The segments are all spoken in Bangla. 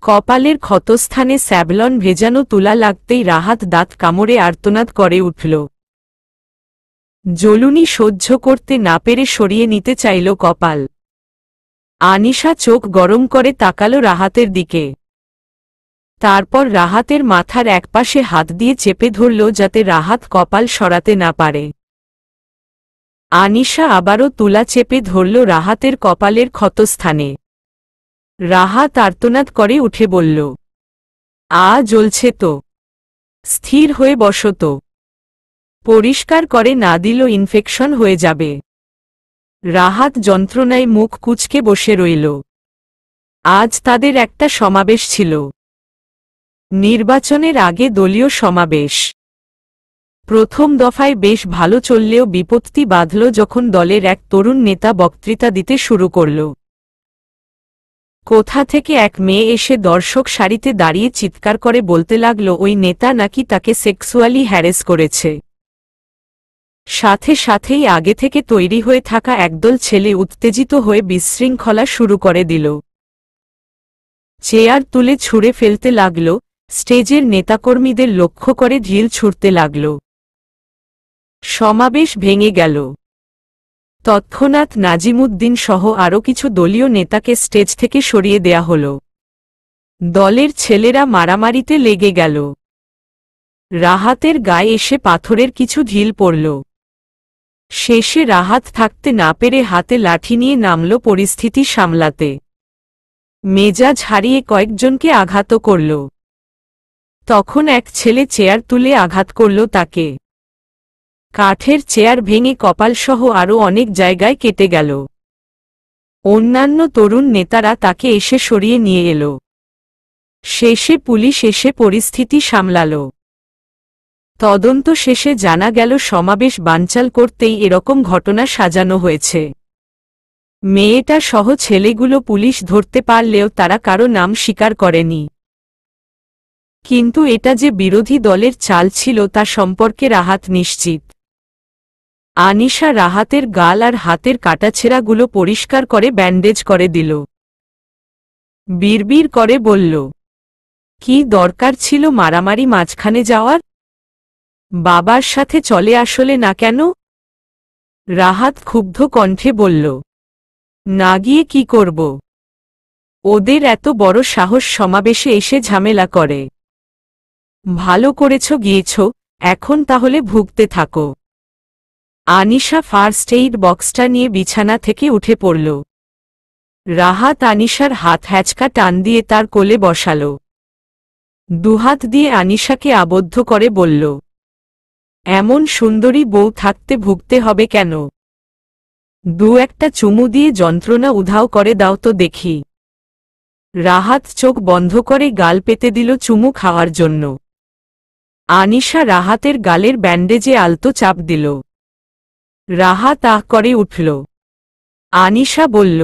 কপালের ক্ষতস্থানে স্যাভলন ভেজানো তুলা লাগতেই রাহাত দাঁত কামড়ে আর্তনাদ করে উঠল। জ্বলুনি সহ্য করতে না পেরে সরিয়ে নিতে চাইল কপাল। আনিশা চোখ গরম করে তাকালো রাহাতের দিকে। তারপর রাহাতের মাথার একপাশে হাত দিয়ে চেপে ধরল যাতে রাহাত কপাল সরাতে না পারে। আনিশা আবারও তুলা চেপে ধরল রাহাতের কপালের ক্ষতস্থানে। রাহাত আর্তনাদ করে উঠে বলল, জ্বলছে তো, স্থির হয়ে বসো তো, পরিষ্কার করে না দিল ইনফেকশন হয়ে যাবে। রাহাত যন্ত্রণায় মুখ কুঁচকে বসে রইল। আজ তাদের একটা সমাবেশ ছিল, নির্বাচনের আগে দলীয় সমাবেশ। প্রথম দফায় বেশ ভালো চললেও বিপত্তি বাধল যখন দলের এক তরুণ নেতা বক্তৃতা দিতে শুরু করল। কোথা থেকে এক মেয়ে এসে দর্শক সারিতে দাঁড়িয়ে চিৎকার করে বলতে লাগল ওই নেতা নাকি তাকে সেক্সুয়ালি হ্যারেস করেছে। সাথে সাথেই আগে থেকে তৈরি হয়ে থাকা একদল ছেলে উত্তেজিত হয়ে বিশৃঙ্খলা শুরু করে দিল। চেয়ার তুলে ছুঁড়ে ফেলতে লাগল, স্টেজের নেতাকর্মীদের লক্ষ্য করে ঢিল ছুঁড়তে লাগল। সমাবেশ ভেঙে গেল। তৎক্ষণাৎ নাজিমুদ্দিন সহ আরও কিছু দলীয় নেতাকে স্টেজ থেকে সরিয়ে দেয়া হল। দলের ছেলেরা মারামারিতে লেগে গেল। রাহাতের গায়ে এসে পাথরের কিছু ঢিল পড়ল। শেষে রাহাত থাকতে না পেরে হাতে লাঠি নিয়ে নামল পরিস্থিতি সামলাতে। মেজাজ হারিয়ে কয়েকজনকে আঘাত করল। তখন এক ছেলে চেয়ার তুলে আঘাত করল তাকে। কাঠের চেয়ার ভেঙে কপালসহ আরও অনেক জায়গায় কেটে গেল। অন্যান্য তরুণ নেতারা তাকে এসে সরিয়ে নিয়ে এল। শেষে পুলিশ এসে পরিস্থিতি সামলাল। তদন্ত শেষে জানা গেল সমাবেশ বানচাল করতেই এরকম ঘটনা সাজানো হয়েছে। মেয়েটা সহ ছেলেগুলো পুলিশ ধরতে পারলেও তারা কারো নাম স্বীকার করেনি। কিন্তু এটা যে বিরোধী দলের চাল ছিল তা সম্পর্কে রাহাত নিশ্চিত। আনিশা রাহাতের গাল আর হাতের কাটাছেঁড়াগুলো পরিষ্কার করে ব্যান্ডেজ করে দিল। বিড়বিড় করে বলল, কি দরকার ছিল মারামারি মাঝখানে যাওয়ার? বাবার সাথে চলে আসলে না কেন? রাহাত ক্ষুব্ধ কণ্ঠে বলল, না গিয়ে কি করব? ওদের এত বড় সাহস সমাবেশে এসে ঝামেলা করে। ভালো করেছ গিয়েছ, এখন তাহলে ভুগতে থাকো। আনিশা ফার্স্ট এইড বক্সটা নিয়ে বিছানা থেকে উঠে পড়ল। রাহাত আনিশার হাত হ্যাচকা টান দিয়ে তার কোলে বসাল। দুহাত দিয়ে আনিশাকে আবদ্ধ করে বলল, এমন সুন্দরী বউ থাকতে ভুগতে হবে কেন? দু একটা চুমু দিয়ে যন্ত্রণা উধাও করে দাও তো দেখি। রাহাত চোখ বন্ধ করে গাল পেতে দিল চুমু খাওয়ার জন্য। আনিশা রাহাতের গালের ব্যান্ডেজে আলতো চাপ দিল। রাহাত আহ করে উঠল। আনিশা বলল,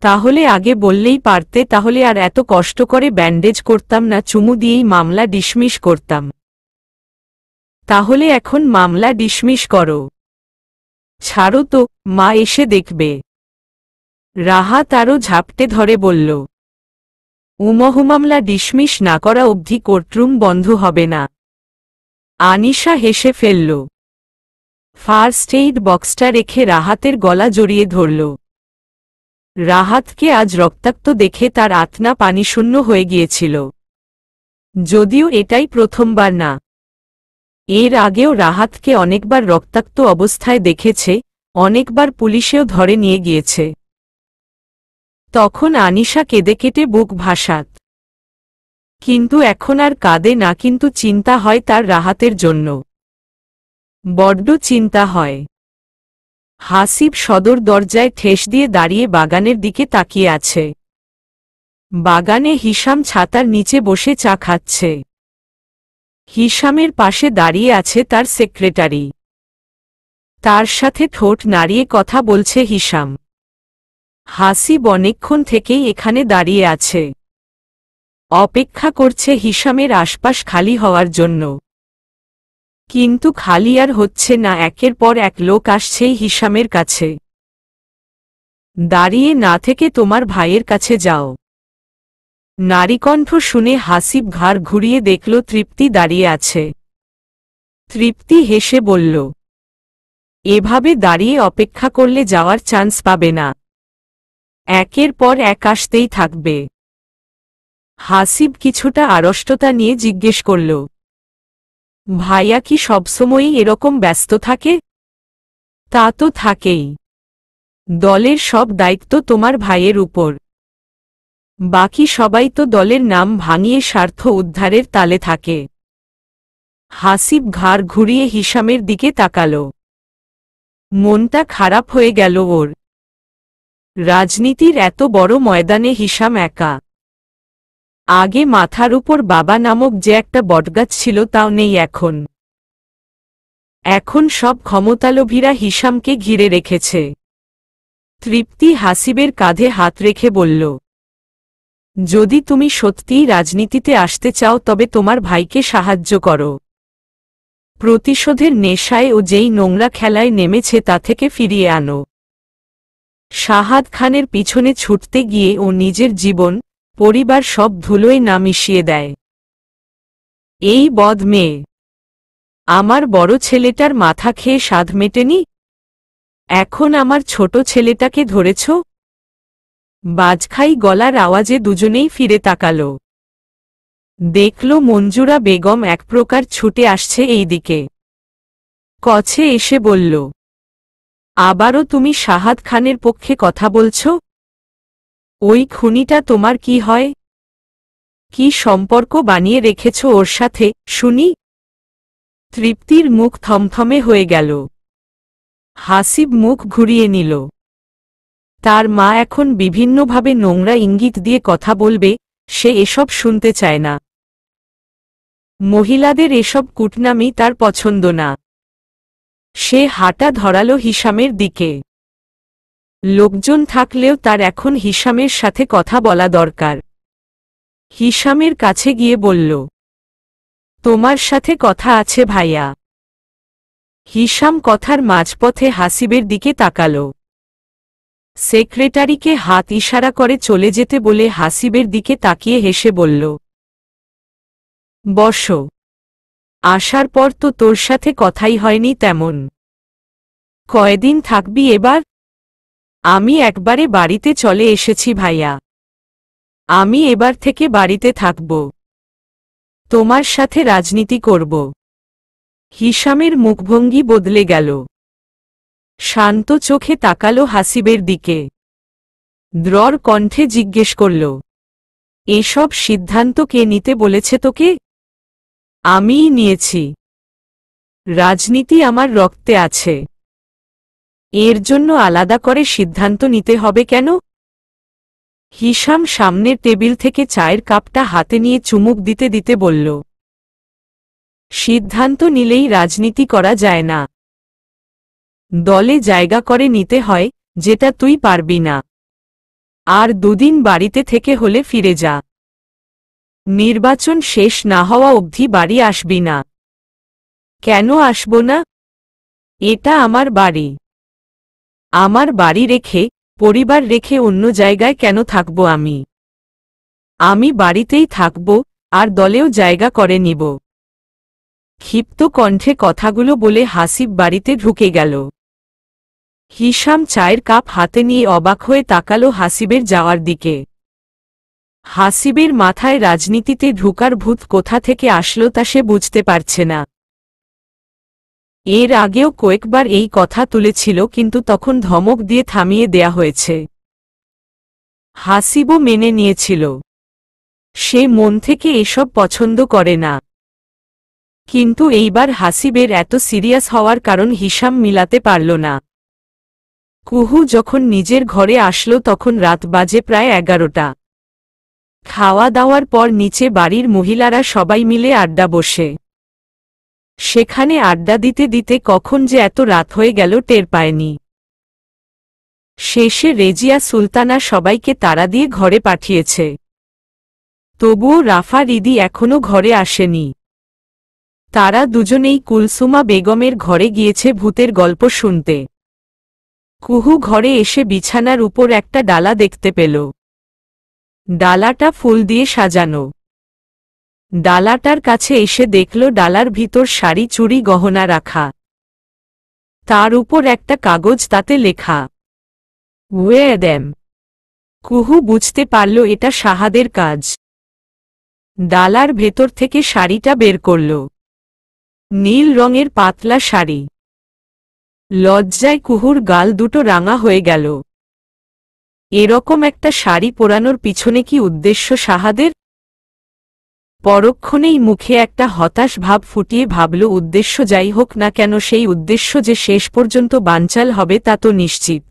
তাহলে আগে বললেই পারতে, তাহলে আর এত কষ্ট করে ব্যান্ডেজ করতাম না, চুমু দিয়েই মামলা ডিসমিস করতাম। তাহলে এখন মামলা ডিসমিস করো। ছাড়ো তো, মা এসে দেখবে। রাহাত আরও ঝাপটে ধরে বলল, মামলা ডিসমিস না করা অবধি কোর্টরুম বন্ধ হবে না। আনিশা হেসে ফেলল। ফার্স্ট এইড বক্সটা রেখে রাহাতের গলা জড়িয়ে ধরল। রাহাতকে আজ রক্তাক্ত দেখে তার আত্মা পানিশূন্য হয়ে গিয়েছিল। যদিও এটাই প্রথমবার না, এর আগেও রাহাতকে অনেকবার রক্তাক্ত অবস্থায় দেখেছে, অনেকবার পুলিশেও ধরে নিয়ে গিয়েছে। তখন আনিশা কেঁদে কেটে বুক ভাসাত। কিন্তু এখন আর কাঁদে না, কিন্তু চিন্তা হয় তার রাহাতের জন্য। বড্ড চিন্তা হয়। হাসিব সদর দরজায় ঠেস দিয়ে দাঁড়িয়ে বাগানের দিকে তাকিয়ে আছে। বাগানে হিসাম ছাতার নিচে বসে চা খাচ্ছে। হিসামের পাশে দাঁড়িয়ে আছে তার সেক্রেটারি। তার সাথে ঠোঁট নাড়িয়ে কথা বলছে হিসাম। হাসিব অনেকক্ষণ থেকেই এখানে দাঁড়িয়ে আছে, অপেক্ষা করছে হিসামের আশপাশ খালি হওয়ার জন্য। কিন্তু খালি আর হচ্ছে না, একের পর এক লোক আসছেই হিসামের কাছে। দাঁড়িয়ে না থেকে তোমার ভাইয়ের কাছে যাও। নারীকণ্ঠ শুনে হাসিব ঘাড় ঘুরিয়ে দেখল তৃপ্তি দাঁড়িয়ে আছে। তৃপ্তি হেসে বলল, এভাবে দাঁড়িয়ে অপেক্ষা করলে যাওয়ার চান্স পাবে না, একের পর এক আসতেই থাকবে। হাসিব কিছুটা আড়ষ্টতা নিয়ে জিজ্ঞেস করল, ভাইয়া কি সবসময়ই এরকম ব্যস্ত থাকে? তা তো থাকেই, দলের সব দায়িত্ব তোমার ভাইয়ের উপর, বাকি সবাই তো দলের নাম ভাঙিয়ে স্বার্থ উদ্ধারের তালে থাকে। হাসিব ঘাড় ঘুরিয়ে হিসামের দিকে তাকাল। মনটা খারাপ হয়ে গেল ওর। রাজনীতির এত বড় ময়দানে হিসাম একা। আগে মাথার উপর বাবা নামক যে একটা বটগাছ ছিল তাও নেই এখন। এখন সব ক্ষমতালোভীরা হিসামকে ঘিরে রেখেছে। তৃপ্তি হাসিবের কাঁধে হাত রেখে বলল, যদি তুমি সত্যিই রাজনীতিতে আসতে চাও তবে তোমার ভাইকে সাহায্য করো। প্রতিশোধের নেশায় ও যেই নোংরা খেলায় নেমেছে তা থেকে ফিরিয়ে আনো। শাহাদ খানের পিছনে ছুটতে গিয়ে ও নিজের জীবন, পরিবার সব ধুলোয় না মিশিয়ে দেয়। এই বদ মেয়ে, আমার বড় ছেলেটার মাথা খেয়ে স্বাদ মেটেনি, এখন আমার ছোট ছেলেটাকে ধরেছ? বাজখাই গলার আওয়াজে দুজনেই ফিরে তাকাল। দেখল মঞ্জুরা বেগম এক প্রকার ছুটে আসছে এই দিকে। কছে এসে বলল, আবারও তুমি শাহাদ খানের পক্ষে কথা বলছ? ওই খুনিটা তোমার কি হয়? কি সম্পর্ক বানিয়ে রেখেছ ওর সাথে শুনি? তৃপ্তির মুখ থমথমে হয়ে গেল। হাসিব মুখ ঘুরিয়ে নিল। তার মা এখন বিভিন্নভাবে নোংরা ইঙ্গিত দিয়ে কথা বলবে, সে এসব শুনতে চায় না। মহিলাদের এসব কুটনামি তার পছন্দ না। সে হাঁটা ধরালো হিসামের দিকে। লোকজন থাকলেও তার এখন হিসামের সাথে কথা বলা দরকার। হিসামের কাছে গিয়ে বলল, তোমার সাথে কথা আছে ভাইয়া। হিসাম কথার মাঝপথে হাসিবের দিকে তাকাল। সেক্রেটারিকে হাত ইশারা করে চলে যেতে বলে হাসিবের দিকে তাকিয়ে হেসে বলল, বসো। আসার পর তো তোর সাথে কথাই হয়নি তেমন। কয়দিন থাকবি এবার? আমি একবারে বাড়িতে চলে এসেছি ভাইয়া। আমি এবার থেকে বাড়িতে থাকব, তোমার সাথে রাজনীতি করব। হিসামের মুখভঙ্গি বদলে গেল। শান্ত চোখে তাকালো হাসিবের দিকে। দ্রর কণ্ঠে জিজ্ঞেস করল, এসব সিদ্ধান্ত কে নিতে বলেছে তোকে? আমিই নিয়েছি। রাজনীতি আমার রক্তে আছে, এর জন্য আলাদা করে সিদ্ধান্ত নিতে হবে কেন? হিসাম সামনের টেবিল থেকে চায়ের কাপটা হাতে নিয়ে চুমুক দিতে দিতে বলল, সিদ্ধান্ত নিলেই রাজনীতি করা যায় না, দলে জায়গা করে নিতে হয়, যেটা তুই পারবি না। আর দুদিন বাড়িতে থেকে হলে ফিরে যা। নির্বাচন শেষ না হওয়া অবধি বাড়ি আসবি না। কেন আসব না? এটা আমার বাড়ি। আমার বাড়ি রেখে, পরিবার রেখে অন্য জায়গায় কেন থাকব আমি? আমি বাড়িতেই থাকব, আর দলেও জায়গা করে নিব। ক্ষিপ্ত কণ্ঠে কথাগুলো বলে হাসিব বাড়িতে ঢুকে গেল। হিসাম চায়ের কাপ হাতে নিয়ে অবাক হয়ে তাকালো হাসিবের যাওয়ার দিকে। হাসিবের মাথায় রাজনীতিতে ঢুকার ভূত কোথা থেকে আসলো তা সে বুঝতে পারছে না। এর আগেও কয়েকবার এই কথা তুলেছিল কিন্তু তখন ধমক দিয়ে থামিয়ে দেয়া হয়েছে। হাসিবও মেনে নিয়েছিল। সে মন থেকে এসব পছন্দ করে না। কিন্তু এইবার হাসিবের এত সিরিয়াস হওয়ার কারণ হিসাম মিলাতে পারল না। কুহু যখন নিজের ঘরে আসলো তখন রাত বাজে প্রায় 11টা। খাওয়া দাওয়ার পর নিচে বাড়ির মহিলারা সবাই মিলে আড্ডা বসে। সেখানে আড্ডা দিতে দিতে কখন যে এত রাত হয়ে গেল টের পায়নি। শেষে রেজিয়া সুলতানা সবাইকে তাড়া দিয়ে ঘরে পাঠিয়েছে। তবুও রাফা রিদি এখনো ঘরে আসেনি। তারা দুজনেই কুলসুমা বেগমের ঘরে গিয়েছে ভূতের গল্প শুনতে। কুহু ঘরে এসে বিছানার উপর একটা ডালা দেখতে পেল। ডালাটা ফুল দিয়ে সাজানো। ডালাটার কাছে এসে দেখল ডালার ভিতর শাড়ি চুড়ি গহনা রাখা। তার উপর একটা কাগজ, তাতে লেখা ওয়ে দেম। কুহু বুঝতে পারল এটা শাহাদের কাজ। ডালার ভেতর থেকে শাড়িটা বের করল। নীল রঙের পাতলা শাড়ি। লজ্জায় কুহুর গাল দুটো রাঙা হয়ে গেল। এরকম একটা শাড়ি পরানোর পিছনে কি উদ্দেশ্য শাহাদের? পরক্ষণেই মুখে একটা হতাশ ভাব ফুটিয়ে ভাবল, উদ্দেশ্য যাই হোক না কেন, সেই উদ্দেশ্য যে শেষ পর্যন্ত বানচাল হবে তা তো নিশ্চিত।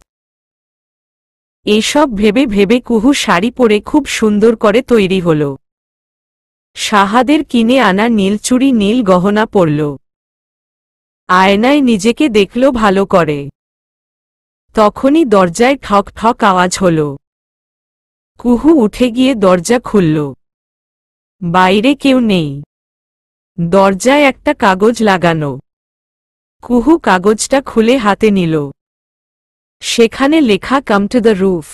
এসব ভেবে ভেবে কুহু শাড়ি পরে খুব সুন্দর করে তৈরি হল। শাহাদের কিনে আনা নীল চুড়ি নীল গহনা পরল। আয়নায় নিজেকে দেখল ভালো করে। তখনই দরজায় ঠক ঠক আওয়াজ হল। কুহু উঠে গিয়ে দরজা খুলল। বাইরে কেউ নেই। দরজায় একটা কাগজ লাগানো। কুহু কাগজটা খুলে হাতে নিল। সেখানে লেখা কাম টু দ্য রুফ।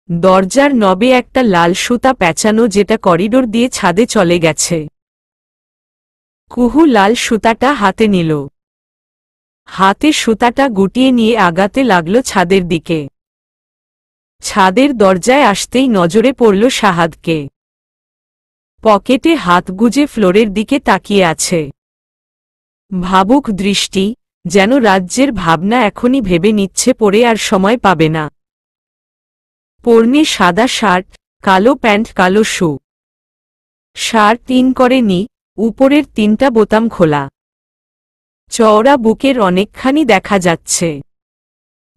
দরজার নবে একটা লাল সুতা পেঁচানো, যেটা করিডোর দিয়ে ছাদে চলে গেছে। কুহু লাল সুতাটা হাতে নিল। হাতে সুতাটা গুটিয়ে নিয়ে আগাতে লাগল ছাদের দিকে। ছাদের দরজায় আসতেই নজরে পড়ল শাহাদকে। পকেটে হাত গুজে ফ্লোরের দিকে তাকিয়ে আছে। ভাবুক দৃষ্টি, যেন রাজ্যের ভাবনা এখনই ভেবে নিচ্ছে পরে আর সময় পাবে না। পরনে সাদা শার্ট, কালো প্যান্ট, কালো শু। শার্ট ইন করেনি, উপরের 3টা বোতাম খোলা। চওড়া বুকের অনেকখানি দেখা যাচ্ছে।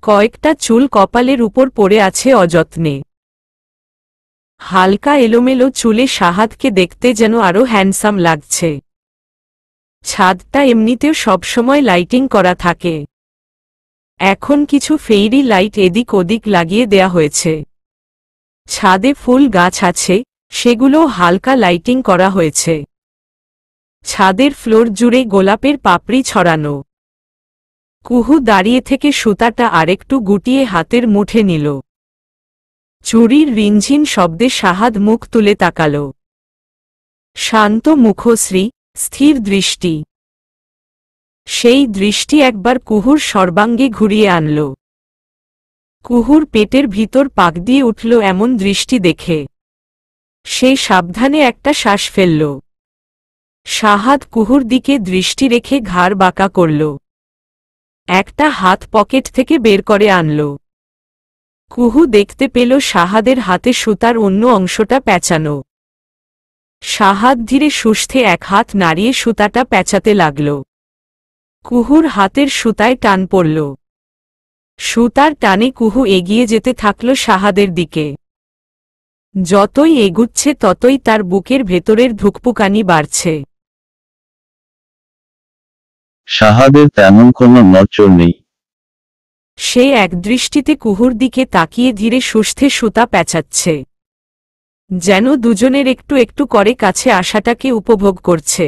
কয়েকটা চুল কপালের উপর পড়ে আছে অযত্নে। হালকা এলোমেলো চুলে শাহাদকে দেখতে যেন আরো হ্যান্ডসাম লাগছে। ছাদটা এমনিতেও সবসময় লাইটিং করা থাকে। এখন কিছু ফেইরি লাইট এদিক ওদিক লাগিয়ে দেয়া হয়েছে। ছাদে ফুল গাছ আছে, সেগুলোও হালকা লাইটিং করা হয়েছে। ছাদের ফ্লোর জুড়ে গোলাপের পাপড়ি ছড়ানো। কুহু দাঁড়িয়ে থেকে সুতাটা আরেকটু গুটিয়ে হাতের মুঠে নিল। চুড়ির রিনঝিন শব্দে শাহাদ মুখ তুলে তাকাল। শান্ত মুখশ্রী, স্থির দৃষ্টি। সেই দৃষ্টি একবার কুহুর সর্বাঙ্গে ঘুরিয়ে আনল। কুহুর পেটের ভিতর পাক দিয়ে উঠল এমন দৃষ্টি দেখে। সে সাবধানে একটা শ্বাস ফেলল। শাহাদ কুহুর দিকে দৃষ্টি রেখে ঘাড় বাঁকা করল। একটা হাত পকেট থেকে বের করে আনল। কুহু দেখতে পেল শাহাদের হাতে সুতার অন্য অংশটা পেঁচানো। শাহাদ ধীরে সুস্থে এক হাত নাড়িয়ে সুতাটা পেঁচাতে লাগল। কুহুর হাতের সুতায় টান পড়ল। সুতার টানে কুহু এগিয়ে যেতে থাকল শাহাদের দিকে। যতই এগুচ্ছে ততই তার বুকের ভেতরের ধুকপুকানি বাড়ছে। শাহাদের তেমন কোনো নড়চড় নেই। সে একদৃষ্টিতে কুহুর দিকে তাকিয়ে ধীরে সুস্থে সুতা পেঁচাচ্ছে, যেন দুজনের একটু একটু করে কাছে আসাটাকে উপভোগ করছে।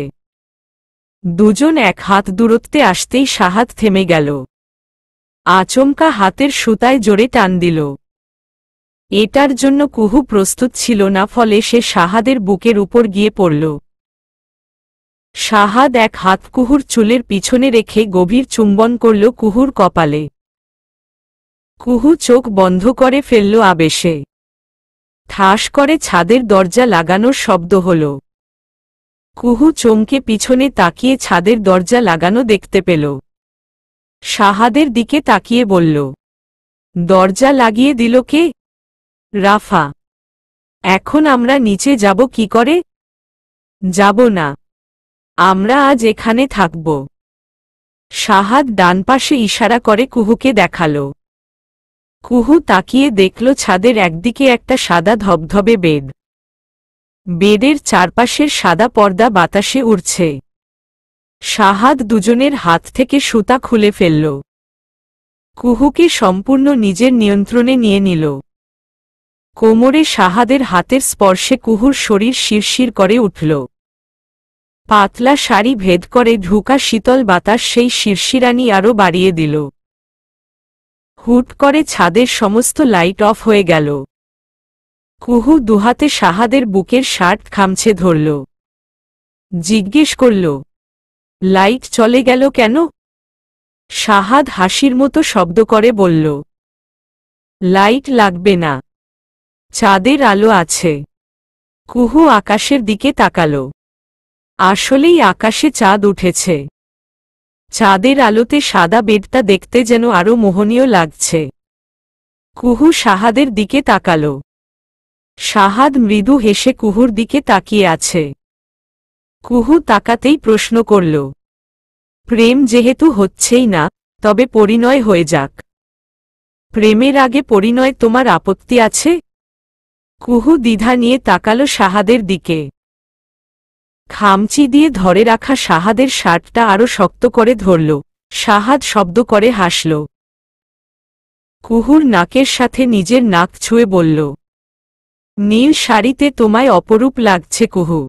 দুজন এক হাত দূরত্বে আসতেই শাহাদ থেমে গেল। আচমকা হাতের সুতায় জোরে টান দিল। এটার জন্য কুহু প্রস্তুত ছিল না, ফলে সে শাহাদের বুকের উপর গিয়ে পড়ল। শাহাদ এক হাত কুহুর চুলের পিছনে রেখে গভীর চুম্বন করল কুহুর কপালে। কুহু চোখ বন্ধ করে ফেলল আবেশে। ঠাস করে ছাদের দরজা লাগানোর শব্দ হল। কুহু চমকে পিছনে তাকিয়ে ছাদের দরজা লাগানো দেখতে পেল। শাহাদের দিকে তাকিয়ে বলল, দরজা লাগিয়ে দিল কে? রাফা। এখন আমরা নিচে যাব কি করে? যাব না, আমরা আজ এখানে থাকব। শাহাদ ডান পাশে ইশারা করে কুহুকে দেখাল। কুহু তাকিয়ে দেখল ছাদের একদিকে একটা সাদা ধবধবে বেড। বেডের চারপাশের সাদা পর্দা বাতাসে উড়ছে। শাহাদ দুজনের হাত থেকে সুতা খুলে ফেলল। কুহুকে সম্পূর্ণ নিজের নিয়ন্ত্রণে নিয়ে নিল। কোমরে শাহাদের হাতের স্পর্শে কুহুর শরীর শিরশির করে উঠল। পাতলা শাড়ি ভেদ করে ঢুকা শীতল বাতাস সেই শিরশিরানি আরও বাড়িয়ে দিল। হুট করে ছাদের সমস্ত লাইট অফ হয়ে গেল। কুহু দুহাতে শাহাদের বুকের শার্ট খামছে ধরল। জিজ্ঞেস করল, লাইট চলে গেল কেন? শাহাদ হাসির মতো শব্দ করে বলল, লাইট লাগবে না, চাঁদের আলো আছে। কুহু আকাশের দিকে তাকাল। আসলেই আকাশে চাঁদ উঠেছে। চাঁদের আলোতে সাদা বেডটা দেখতে যেন আরো মোহনীয় লাগছে। কুহু শাহাদের দিকে তাকাল। শাহাদ মৃদু হেসে কুহুর দিকে তাকিয়ে আছে। কুহু তাকাতেই প্রশ্ন করল, প্রেম যেহেতু হচ্ছেই না, তবে পরিণয় হয়ে যাক। প্রেমের আগে পরিণয় তোমার আপত্তি আছে? কুহু দ্বিধা নিয়ে তাকাল শাহাদের দিকে। খামচি দিয়ে ধরে রাখা শাহাদের শার্টটা আরো শক্ত করে ধরল। শাহাদ শব্দ করে হাসল। কুহুর নাকের সাথে নিজের নাক ছুঁয়ে বলল, নীল শাড়িতে তোমায় অপরূপ লাগছে কুহু।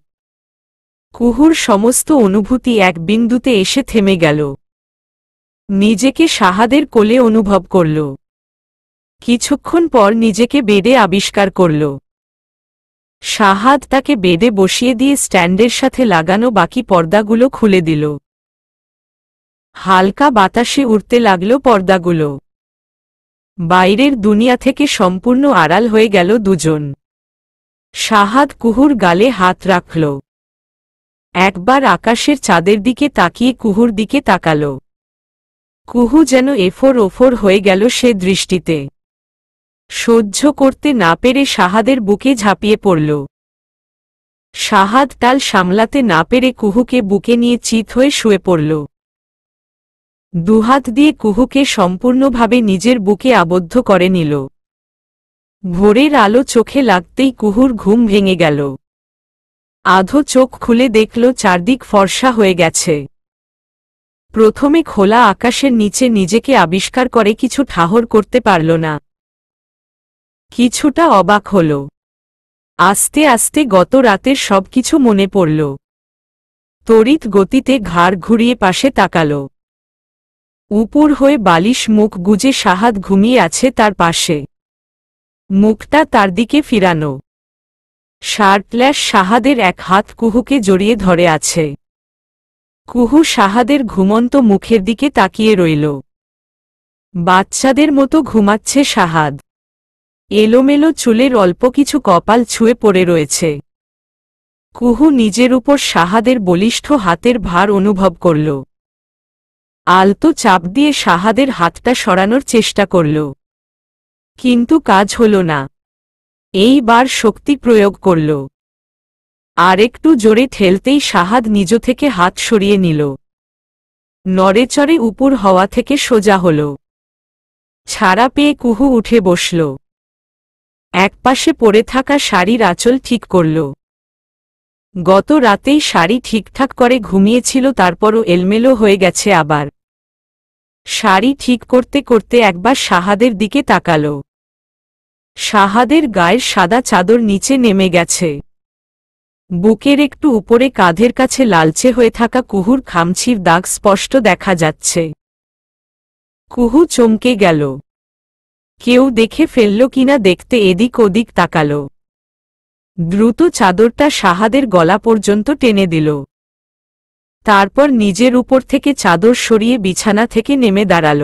কুহুর সমস্ত অনুভূতি এক বিন্দুতে এসে থেমে গেল। নিজেকে শাহাদের কোলে অনুভব করল। কিছুক্ষণ পর নিজেকে বেডে আবিষ্কার করল। শাহাদ তাকে বেডে বসিয়ে দিয়ে স্ট্যান্ডের সাথে লাগানো বাকি পর্দাগুলো খুলে দিল। হালকা বাতাসে উড়তে লাগল পর্দাগুলো। বাইরের দুনিয়া থেকে সম্পূর্ণ আড়াল হয়ে গেল দুজন। শাহাদ কুহুর গালে হাত রাখল। একবার আকাশের চাঁদের দিকে তাকিয়ে কুহুর দিকে তাকাল। কুহু যেন এফোর ওফোর হয়ে গেল সে দৃষ্টিতে। সহ্য করতে না পেরে শাহাদের বুকে ঝাঁপিয়ে পড়ল। শাহাদ টাল সামলাতে না পেরে কুহুকে বুকে নিয়ে চিত হয়ে শুয়ে পড়ল। দুহাত দিয়ে কুহুকে সম্পূর্ণভাবে নিজের বুকে আবদ্ধ করে নিল। ভোরের আলো চোখে লাগতেই কুহুর ঘুম ভেঙে গেল। আধো চোখ খুলে দেখল চারদিক ফর্সা হয়ে গেছে। প্রথমে খোলা আকাশের নিচে নিজেকে আবিষ্কার করে কিছু ঠাহর করতে পারল না। কিছুটা অবাক হল। আস্তে আস্তে গত রাতের সবকিছু মনে পড়ল। তড়িৎ গতিতে ঘাড় ঘুরিয়ে পাশে তাকাল। উপর হয়ে বালিশ মুখ গুজে শাহাদ ঘুমিয়ে আছে তার পাশে। মুখটা তার দিকে ফিরানো। শার্টলেস শাহাদের এক হাত কুহুকে জড়িয়ে ধরে আছে। কুহু শাহাদের ঘুমন্ত মুখের দিকে তাকিয়ে রইল। বাচ্চাদের মতো ঘুমাচ্ছে শাহাদ। এলোমেলো চুলের অল্প কিছু কপাল ছুঁয়ে পড়ে রয়েছে। কুহু নিজের উপর শাহাদের বলিষ্ঠ হাতের ভার অনুভব করল। আলতো চাপ দিয়ে শাহাদের হাতটা সরানোর চেষ্টা করল। কিন্তু কাজ হল না। এইবার শক্তি প্রয়োগ করল। আরেকটু জোরে ঠেলতেই শাহাদ নিজ থেকে হাত সরিয়ে নিল। নড়েচড়ে উপর হওয়া থেকে সোজা হল। ছাড়া পেয়ে কুহু উঠে বসল। একপাশে পড়ে থাকা শাড়ির আঁচল ঠিক করল। গত রাতেই শাড়ি ঠিকঠাক করে ঘুমিয়েছিল, তারপরও এলমেলো হয়ে গেছে আবার। শাড়ি ঠিক করতে করতে একবার শাহাদের দিকে তাকাল। শাহাদের গায়ের সাদা চাদর নিচে নেমে গেছে। বুকের একটু উপরে কাঁধের কাছে লালচে হয়ে থাকা কুহুর খামছির দাগ স্পষ্ট দেখা যাচ্ছে। কুহু চমকে গেল। কেউ দেখে ফেলল কিনা দেখতে এদিক ওদিক তাকাল। দ্রুত চাদরটা শাহাদের গলা পর্যন্ত টেনে দিল। তারপর নিজের উপর থেকে চাদর সরিয়ে বিছানা থেকে নেমে দাঁড়াল।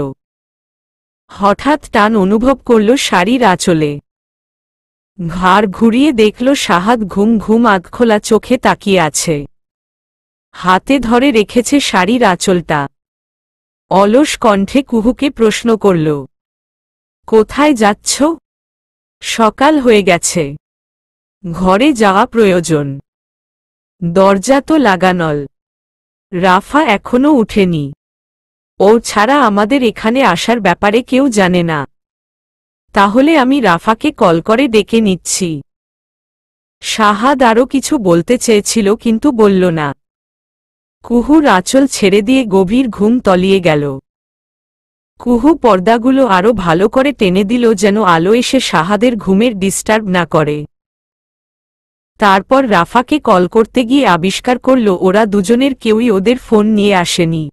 হঠাৎ টান অনুভব করল শাড়ির আঁচলে। ঘাড় ঘুরিয়ে দেখল শাহাদ ঘুম ঘুম আধখোলা চোখে তাকিয়ে আছে। হাতে ধরে রেখেছে শাড়ির আঁচলটা। অলস কণ্ঠে কুহুকে প্রশ্ন করল, কোথায় যাচ্ছ? সকাল হয়ে গেছে। ঘরে যাওয়া প্রয়োজন। দরজা তো লাগানল। রাফা এখনো উঠেনি। ও ছাড়া আমাদের এখানে আসার ব্যাপারে কেউ জানে না। তাহলে আমি রাফাকে কল করে ডেকে নিচ্ছি। শাহাদ আরও কিছু বলতে চেয়েছিল কিন্তু বলল না। কুহুর আঁচল ছেড়ে দিয়ে গভীর ঘুম তলিয়ে গেল। কুহু পর্দাগুলো আরো ভালো করে টেনে দিল যেন আলো এসে শাহাদের ঘুমের ডিস্টার্ব না করে। তারপর রাফাকে কল করতে গিয়ে আবিষ্কার করল ওরা দুজনের কেউই ওদের ফোন নিয়ে আসেনি।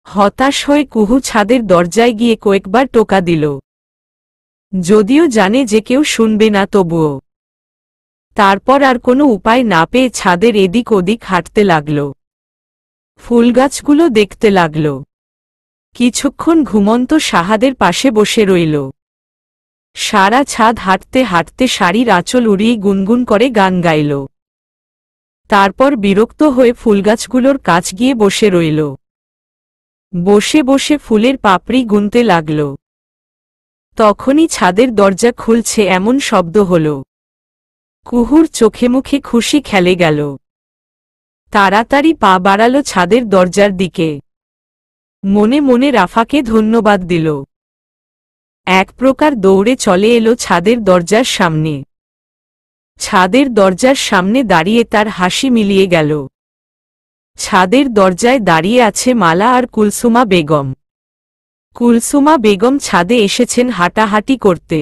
হতাশ হয়ে কুহু ছাদের দরজায় গিয়ে কয়েকবার টোকা দিল। যদিও জানে যে কেউ শুনবে না তবুও। তারপর আর কোনো উপায় না পেয়ে ছাদের এদিক ওদিক হাঁটতে লাগল। ফুলগাছগুলো দেখতে লাগল। কিছুক্ষণ ঘুমন্ত সাহাদের পাশে বসে রইল। সারা ছাদ হাঁটতে হাঁটতে শাড়ির আঁচল উড়িয়ে গুনগুন করে গান গাইল। তারপর বিরক্ত হয়ে ফুলগাছগুলোর কাছ গিয়ে বসে রইল। বসে বসে ফুলের পাপড়ি গুনতে লাগল। তখনই ছাদের দরজা খুলছে এমন শব্দ হল। কুহুর চোখে মুখে খুশি খেলে গেল। তাড়াতাড়ি পা বাড়াল ছাদের দরজার দিকে। মনে মনে রাফাকে ধন্যবাদ দিল। এক প্রকার দৌড়ে চলে এলো ছাদের দরজার সামনে। ছাদের দরজার সামনে দাঁড়িয়ে তার হাসি মিলিয়ে গেল। ছাদের দরজায় দাঁড়িয়ে আছে মালা আর কুলসুমা বেগম। কুলসুমা বেগম ছাদে এসেছেন হাঁটাহাঁটি করতে।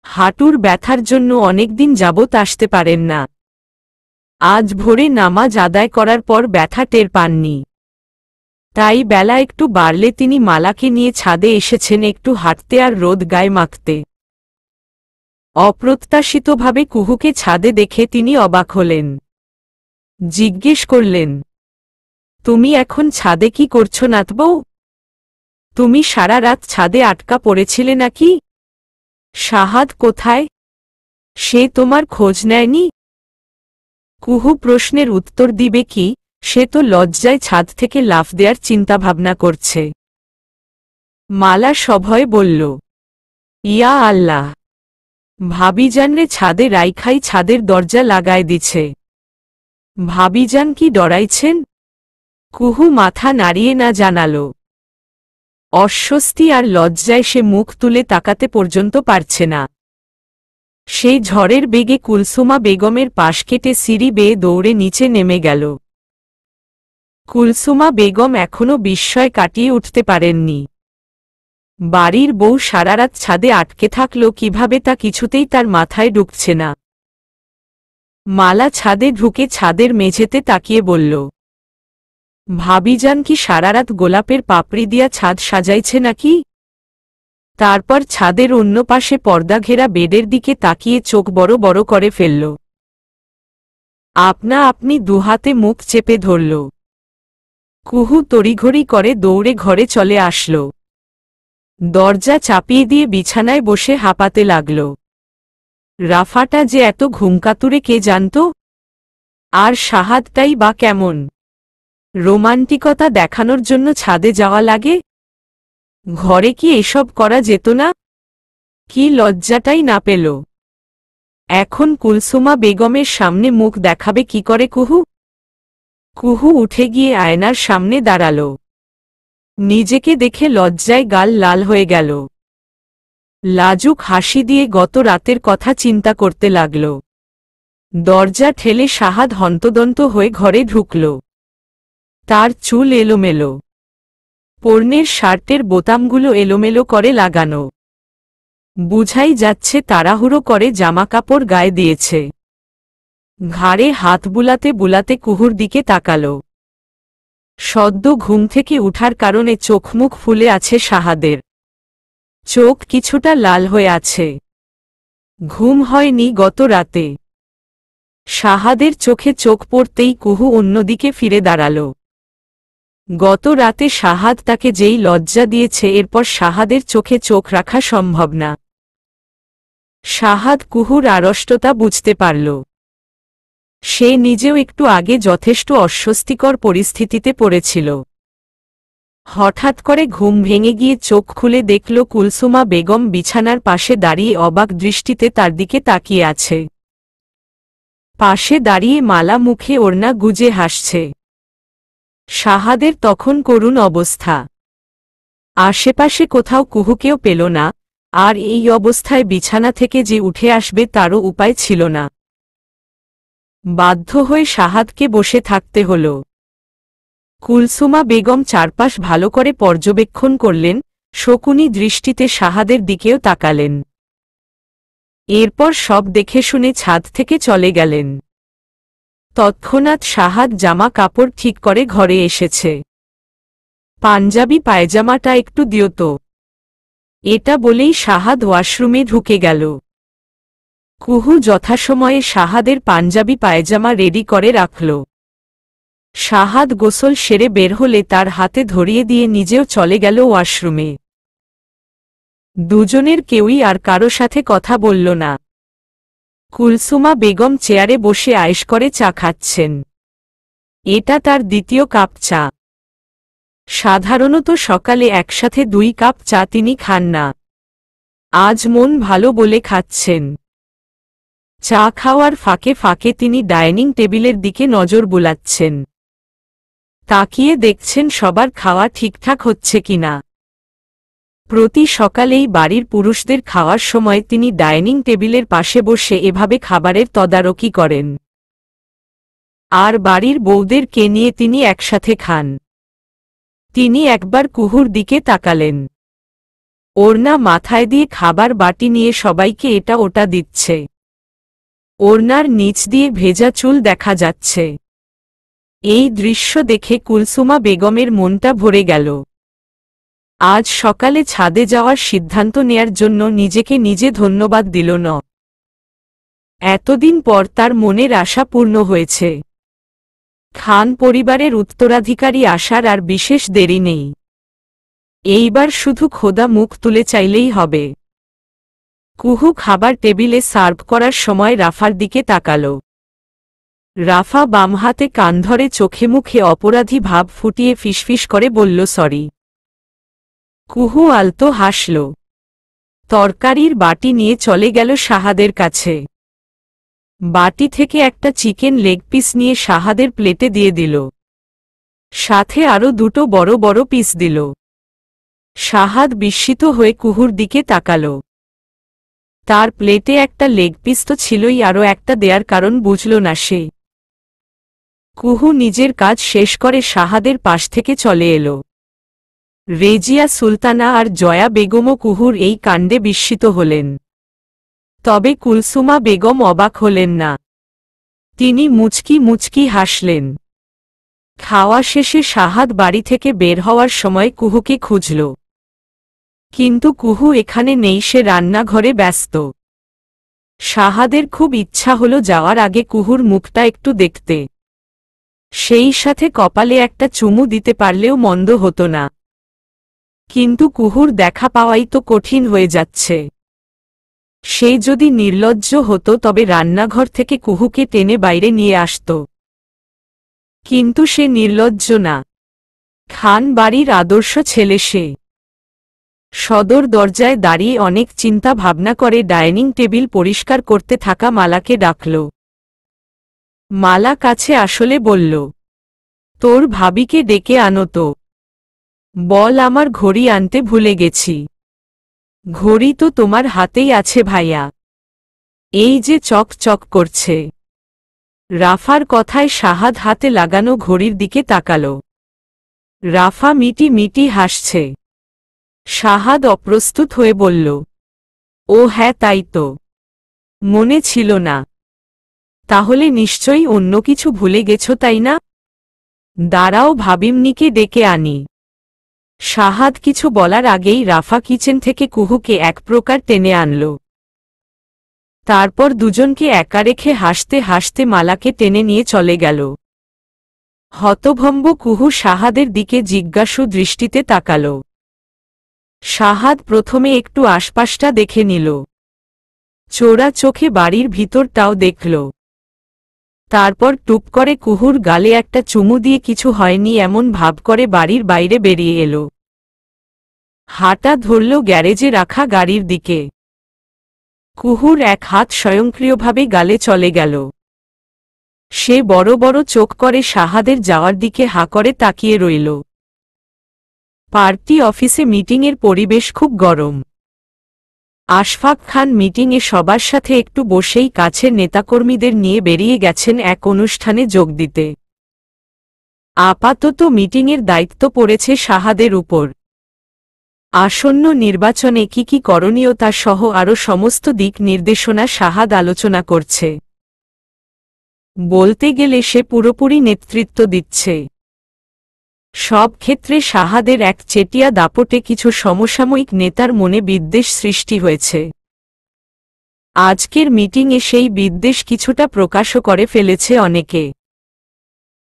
হাঁটুর ব্যথার জন্য অনেকদিন যাবত আসতে পারেন না। আজ ভোরে নামাজ আদায় করার পর ব্যথা টের পাননি। তাই বেলা একটু বাড়লে তিনি মালাকে নিয়ে ছাদে এসেছেন একটু হাঁটতে আর রোদ গায়ে মাখতে। অপ্রত্যাশিতভাবে কুহুকে ছাদে দেখে তিনি অবাক হলেন। জিজ্ঞেস করলেন, তুমি এখন ছাদে কি করছো নাতবউ? তুমি সারা রাত ছাদে আটকা পড়েছিলে নাকি? শাহাদ কোথায়? সে তোমার খোঁজ নেয়নি? কুহু প্রশ্নের উত্তর দিবে কি, সে তো লজ্জায় ছাদ থেকে লাফ দেওয়ার চিন্তাভাবনা করছে। মালা সভয়ে বলল, ইয়া আল্লাহ, ভাবিজানরে ছাদে রাইখাই ছাদের দরজা লাগায় দিছে। ভাবিজান কি ডরাইছেন? কুহু মাথা নাড়িয়ে না জানালো। অস্বস্তি আর লজ্জায় সে মুখ তুলে তাকাতে পর্যন্ত পারছে না। সেই ঝড়ের বেগে কুলসুমা বেগমের পাশ কেটে সিঁড়ি বেয়ে দৌড়ে নিচে নেমে গেল। কুলসুমা বেগম এখনো বিস্ময় কাটিয়ে উঠতে পারেননি। বাড়ির বউ সারারাত ছাদে আটকে থাকল কিভাবে তা কিছুতেই তার মাথায় ঢুকছে না। মালা ছাদে ঢুকে ছাদের মেঝেতে তাকিয়ে বলল, ভাবিজান কি সারারাত গোলাপের পাপড়ি দিয়া ছাদ সাজাইছে নাকি? তারপর ছাদের অন্য পাশে পর্দা ঘেরা বেডের দিকে তাকিয়ে চোখ বড় বড় করে ফেলল। আপনা আপনি দুহাতে মুখ চেপে ধরল। কুহু তড়িঘড়ি করে দৌড়ে ঘরে চলে আসল। দরজা চাপিয়ে দিয়ে বিছানায় বসে হাঁপাতে লাগল। রাফাটা যে এত ঘুমকাতুরে কে জানত? আর শাহাদটাই বা কেমন? রোমান্টিকতা দেখানোর জন্য ছাদে যাওয়া লাগে? ঘরে কি এসব করা যেত না? কি লজ্জাটাই না পেল। এখন কুলসুমা বেগমের সামনে মুখ দেখাবে কি করে কুহু? কুহু উঠে গিয়ে আয়নার সামনে দাঁড়াল। নিজেকে দেখে লজ্জায় গাল লাল হয়ে গেল। লাজুক হাসি দিয়ে গত রাতের কথা চিন্তা করতে লাগল। দরজা ঠেলে শাহাদ হন্তদন্ত হয়ে ঘরে ঢুকল। তার চুল এলোমেলো। পরনের শার্টের বোতামগুলো এলোমেলো করে লাগানো। বুঝাই যাচ্ছে তাড়াহুড়ো করে জামাকাপড় গায়ে দিয়েছে। ঘাড়ে হাত বুলাতে বুলাতে কুহুর দিকে তাকাল। সদ্য ঘুম থেকে উঠার কারণে চোখমুখ ফুলে আছে শাহাদের। চোখ কিছুটা লাল হয়ে আছে। ঘুম হয়নি গত রাতে। শাহাদের চোখে চোখ পড়তেই কুহু অন্যদিকে ফিরে দাঁড়াল। গত রাতে শাহাদ তাকে যেই লজ্জা দিয়েছে এরপর শাহাদের চোখে চোখ রাখা সম্ভব না। শাহাদ কুহুর আড়ষ্টতা বুঝতে পারল। সে নিজেও একটু আগে যথেষ্ট অস্বস্তিকর পরিস্থিতিতে পড়েছিল। হঠাৎ করে ঘুম ভেঙে গিয়ে চোখ খুলে দেখল কুলসুমা বেগম বিছানার পাশে দাঁড়িয়ে অবাক দৃষ্টিতে তার দিকে তাকিয়ে আছে। পাশে দাঁড়িয়ে মালা মুখে ওড়না গুজে হাসছে। শাহাদের তখন করুণ অবস্থা। আশেপাশে কোথাও কুহুকেও পেল না, আর এই অবস্থায় বিছানা থেকে যে উঠে আসবে তারও উপায় ছিল না। বাধ্য হয়ে শাহাদকে বসে থাকতে হল। কুলসুমা বেগম চারপাশ ভালো করে পর্যবেক্ষণ করলেন, শকুনি দৃষ্টিতে শাহাদের দিকেও তাকালেন। এরপর সব দেখে শুনে ছাদ থেকে চলে গেলেন। তৎক্ষণাৎ শাহাদ জামা কাপড় ঠিক করে ঘরে এসেছে। পাঞ্জাবি পায়জামাটা একটু দিও তো। এটা বলেই শাহাদ ওয়াশরুমে ঢুকে গেল। কুহু যথাসময়ে শাহাদের পাঞ্জাবি পায়জামা রেডি করে রাখল। শাহাদ গোসল সেরে বের হলে তার হাতে ধরিয়ে দিয়ে নিজেও চলে গেল ওয়াশরুমে। দুজনের কেউই আর কারো সাথে কথা বলল না। কুলসুমা বেগম চেয়ারে বসে আয়েশ করে চা খাচ্ছেন। এটা তার দ্বিতীয় কাপ চা। সাধারণত সকালে একসাথে 2 কাপ চা তিনি খান না। আজ মন ভালো বলে খাচ্ছেন। চা খাওয়ার ফাঁকে ফাঁকে তিনি ডাইনিং টেবিলের দিকে নজর বুলাচ্ছেন। তাকিয়ে দেখছেন সবার খাওয়া ঠিকঠাক হচ্ছে কিনা। প্রতি সকালেই বাড়ির পুরুষদের খাওয়ার সময় তিনি ডাইনিং টেবিলের পাশে বসে এভাবে খাবারের তদারকি করেন। আর বাড়ির বউদেরকে নিয়ে তিনি একসাথে খান। তিনি একবার কুহুর দিকে তাকালেন। ওড়না মাথায় দিয়ে খাবার বাটি নিয়ে সবাইকে এটা ওটা দিচ্ছে। ওড়নার নিচ দিয়ে ভেজা চুল দেখা যাচ্ছে। এই দৃশ্য দেখে কুলসুমা বেগমের মনটা ভরে গেল। আজ সকালে ছাদে যাওয়ার সিদ্ধান্ত নেয়ার জন্য নিজেকে নিজে ধন্যবাদ দিল না। এতদিন পর তার মনের আশা পূর্ণ হয়েছে। খান পরিবারের উত্তরাধিকারী আসার আর বিশেষ দেরি নেই। এইবার শুধু খোদা মুখ তুলে চাইলেই হবে। কুহু খাবার টেবিলে সার্ভ করার সময় রাফার দিকে তাকাল। রাফা বাম হাতে কান ধরে চোখে মুখে অপরাধী ভাব ফুটিয়ে ফিসফিস করে বলল সরি। কুহু আলতো হাসল। তরকারির বাটি নিয়ে চলে গেল শাহাদের কাছে। বাটি থেকে একটা চিকেন লেগ পিস নিয়ে শাহাদের প্লেটে দিয়ে দিল। সাথে আরও 2টো বড় বড় পিস দিল। শাহাদ বিস্মিত হয়ে কুহুর দিকে তাকাল। তার প্লেটে একটা লেগ পিস তো ছিলই, আরও একটা দেয়ার কারণ বুঝল না সে। কুহু নিজের কাজ শেষ করে শাহাদের পাশ থেকে চলে এলো। রেজিয়া সুলতানা আর জয়া বেগমও কুহুর এই কাণ্ডে বিস্মিত হলেন। তবে কুলসুমা বেগম অবাক হলেন না। তিনি মুচকি মুচকি হাসলেন। খাওয়া শেষে শাহাদ বাড়ি থেকে বের হওয়ার সময় কুহুকে খুঁজল। কিন্তু কুহু এখানে নেই, সে রান্নাঘরে ব্যস্ত। শাহাদের খুব ইচ্ছা হলো যাওয়ার আগে কুহুর মুখটা একটু দেখতে। সেই সাথে কপালে একটা চুমু দিতে পারলেও মন্দ হতো না। কিন্তু কুহুর দেখা পাওয়াই তো কঠিন হয়ে যাচ্ছে। সে যদি নির্লজ্জ হতো তবে রান্নাঘর থেকে কুহুকে টেনে বাইরে নিয়ে আসত। কিন্তু সে নির্লজ্জ না। খান বাড়ির আদর্শ ছেলে সে। সদর দরজায় দাঁড়িয়ে অনেক চিন্তা ভাবনা করে ডাইনিং টেবিল পরিষ্কার করতে থাকা মালাকে ডাকল। মালা কাছে আসলে বলল, তোর ভাবিকে ডেকে আনো তো। বল আমার ঘড়ি আনতে ভুলে গেছি। ঘড়ি তো তোমার হাতেই আছে ভাইয়া, এই যে চক চক করছে। রাফার কথায় শাহাদ হাতে লাগানো ঘড়ির দিকে তাকাল। রাফা মিটি মিটি হাসছে। শাহাদ অপ্রস্তুত হয়ে বলল, ও হ্যাঁ তাই তো, মনে ছিল না। তাহলে নিশ্চয়ই অন্য কিছু ভুলে গেছ তাই না? দাঁড়াও ভাবিমনিকে ডেকে আনি। শাহাদ কিছু বলার আগেই রাফা কিচেন থেকে কুহুকে এক প্রকার টেনে আনল। তারপর দুজনকে একা রেখে হাসতে হাসতে মালাকে টেনে নিয়ে চলে গেল। হতভম্ব কুহু শাহাদের দিকে জিজ্ঞাসু দৃষ্টিতে তাকাল। শাহাদ প্রথমে একটু আশপাশটা দেখে নিল। চোরা চোখে বাড়ির ভিতরটাও দেখল। তারপর টুপ করে কুহুর গালে একটা চুমু দিয়ে কিছু হয়নি এমন ভাব করে বাড়ির বাইরে বেরিয়ে এলো। হাঁটা ধরল গ্যারেজে রাখা গাড়ির দিকে। কুহুর এক হাত স্বয়ংক্রিয়ভাবে গালে চলে গেল। সে বড় বড় চোখ করে শাহাদের যাওয়ার দিকে হাঁ করে তাকিয়ে রইল। পার্টি অফিসে মিটিংয়ের পরিবেশ খুব গরম। আশফাক খান মিটিংয়ে সবার সাথে একটু বসেই কাছের নেতাকর্মীদের নিয়ে বেরিয়ে গেছেন এক অনুষ্ঠানে যোগ দিতে। আপাতত মিটিংয়ের দায়িত্ব পড়েছে শাহাদের উপর। আসন্ন নির্বাচনে কি কি করণীয় তা সহ আরও সমস্ত দিক নির্দেশনা শাহাদ আলোচনা করছে। বলতে গেলে সে পুরোপুরি নেতৃত্ব দিচ্ছে। সব ক্ষেত্রে শাহাদের এক চেটিয়া দাপটে কিছু সমসাময়িক নেতার মনে বিদ্বেষ সৃষ্টি হয়েছে। আজকের মিটিংয়ে সেই বিদ্বেষ কিছুটা প্রকাশও করে ফেলেছে অনেকে।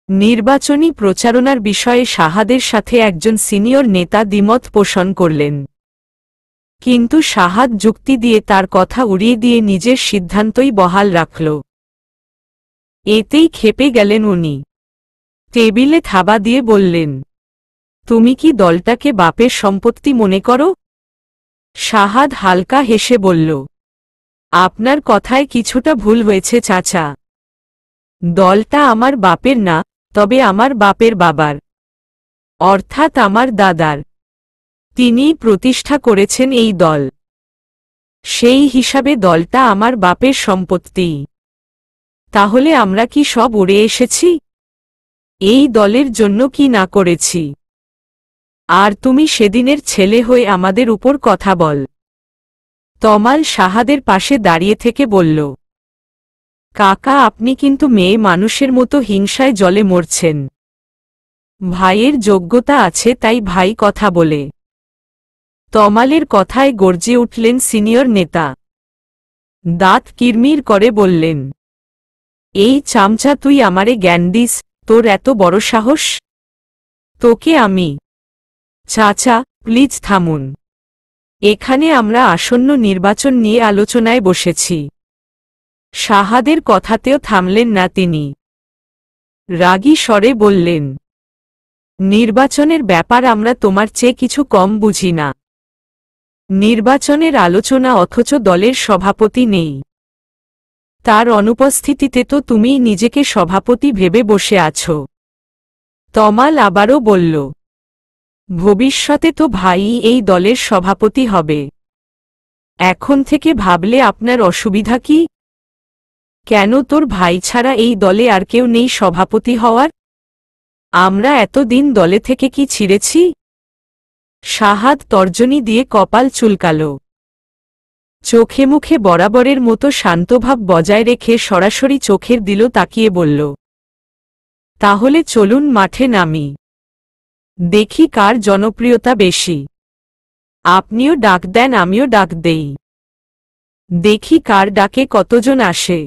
নির্বাচনী প্রচারণার বিষয়ে শাহাদের সাথে একজন সিনিয়র নেতা দ্বিমত পোষণ করলেন, কিন্তু শাহাদ যুক্তি দিয়ে তার কথা উড়িয়ে দিয়ে নিজের সিদ্ধান্তই বহাল রাখল। এতেই ক্ষেপে গেলেন উনি। টেবিলে থাবা দিয়ে বললেন, তুমি কি দলটাকে বাপের সম্পত্তি মনে করো? শাহাদ হালকা হেসে বলল, আপনার কথায় কিছুটা ভুল হয়েছে চাচা। দলটা আমার বাপের না, তবে আমার বাপের বাবার, অর্থাৎ আমার দাদার। তিনিই প্রতিষ্ঠা করেছেন এই দল। সেই হিসাবে দলটা আমার বাপের সম্পত্তি। তাহলে আমরা কি সব উড়ে এসেছি? এই দলের জন্য কি না করেছি? আর তুমি সেদিনের ছেলে হয়ে আমাদের উপর কথা বল। তমাল শাহাদের পাশে দাঁড়িয়ে থেকে বলল, কাকা আপনি কিন্তু মেয়ে মানুষের মতো হিংসায় জলে মরছেন। ভাইয়ের যোগ্যতা আছে তাই ভাই কথা বলে। তমালের কথায় গর্জে উঠলেন সিনিয়র নেতা। দাঁত কিরমির করে বললেন, এই চামচা তুই আমারে জ্ঞান দিস? তোর এত বড় সাহস? তোকে আমি। চাচা প্লিজ থামুন। এখানে আমরা আসন্ন নির্বাচন নিয়ে আলোচনায় বসেছি। শাহাদের কথাতেও থামলেন না তিনি। রাগী স্বরে বললেন, নির্বাচনের ব্যাপার আমরা তোমার চেয়ে কিছু কম বুঝি না। নির্বাচনের আলোচনা অথচ দলের সভাপতি নেই। তার অনুপস্থিতিতে তো তুমি নিজেকে সভাপতি ভেবে বসে আছো। তমাল আবারও বলল, ভবিষ্যতে তো ভাইই এই দলের সভাপতি হবে। এখন থেকে ভাবলে আপনার অসুবিধা কি? কেন তোর ভাই ছাড়া এই দলে আর কেউ নেই সভাপতি হওয়ার? আমরা এতদিন দলে থেকে কি ছিঁড়েছি? শাহাদ তর্জনী দিয়ে কপাল চুলকাল। চোখে মুখে বরাবরের মতো শান্তভাব বজায় রেখে সরাসরি চোখের দিল তাকিয়ে বলল, তাহলে চলুন মাঠে নামি। দেখি কার জনপ্রিয়তা বেশি। আপনিও ডাক দেন আমিও ডাক দেই। দেখি কার ডাকে কতজন আসে।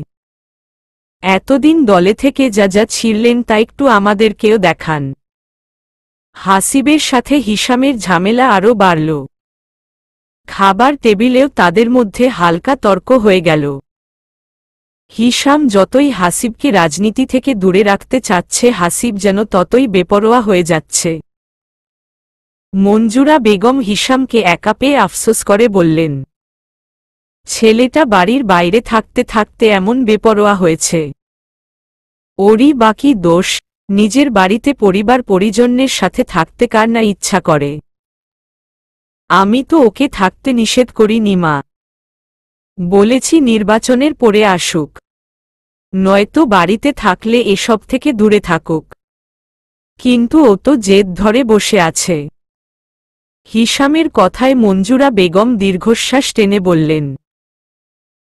এতদিন দলে থেকে যা যা ছিঁড়লেন তা একটু আমাদেরকেও দেখান। হাসিবের সাথে হিসামের ঝামেলা আরও বাড়ল। খাবার টেবিলেও তাদের মধ্যে হালকা তর্ক হয়ে গেল। হিসাম যতই হাসিবকে রাজনীতি থেকে দূরে রাখতে চাচ্ছে, হাসিব যেন ততই বেপরোয়া হয়ে যাচ্ছে। মঞ্জুরা বেগম হিসামকে একা পেয়ে আফসোস করে বললেন, ছেলেটা বাড়ির বাইরে থাকতে থাকতে এমন বেপরোয়া হয়েছে। ওরই বাকি দোষ, নিজের বাড়িতে পরিবার পরিজনের সাথে থাকতে কার না ইচ্ছা করে। আমি তো ওকে থাকতে নিষেধ করিনি মা। বলেছি নির্বাচনের পরে আসুক, নয়তো বাড়িতে থাকলে এসব থেকে দূরে থাকুক। কিন্তু ও তো জেদ ধরে বসে আছে। হিসামের কথায় মঞ্জুরা বেগম দীর্ঘশ্বাস টেনে বললেন,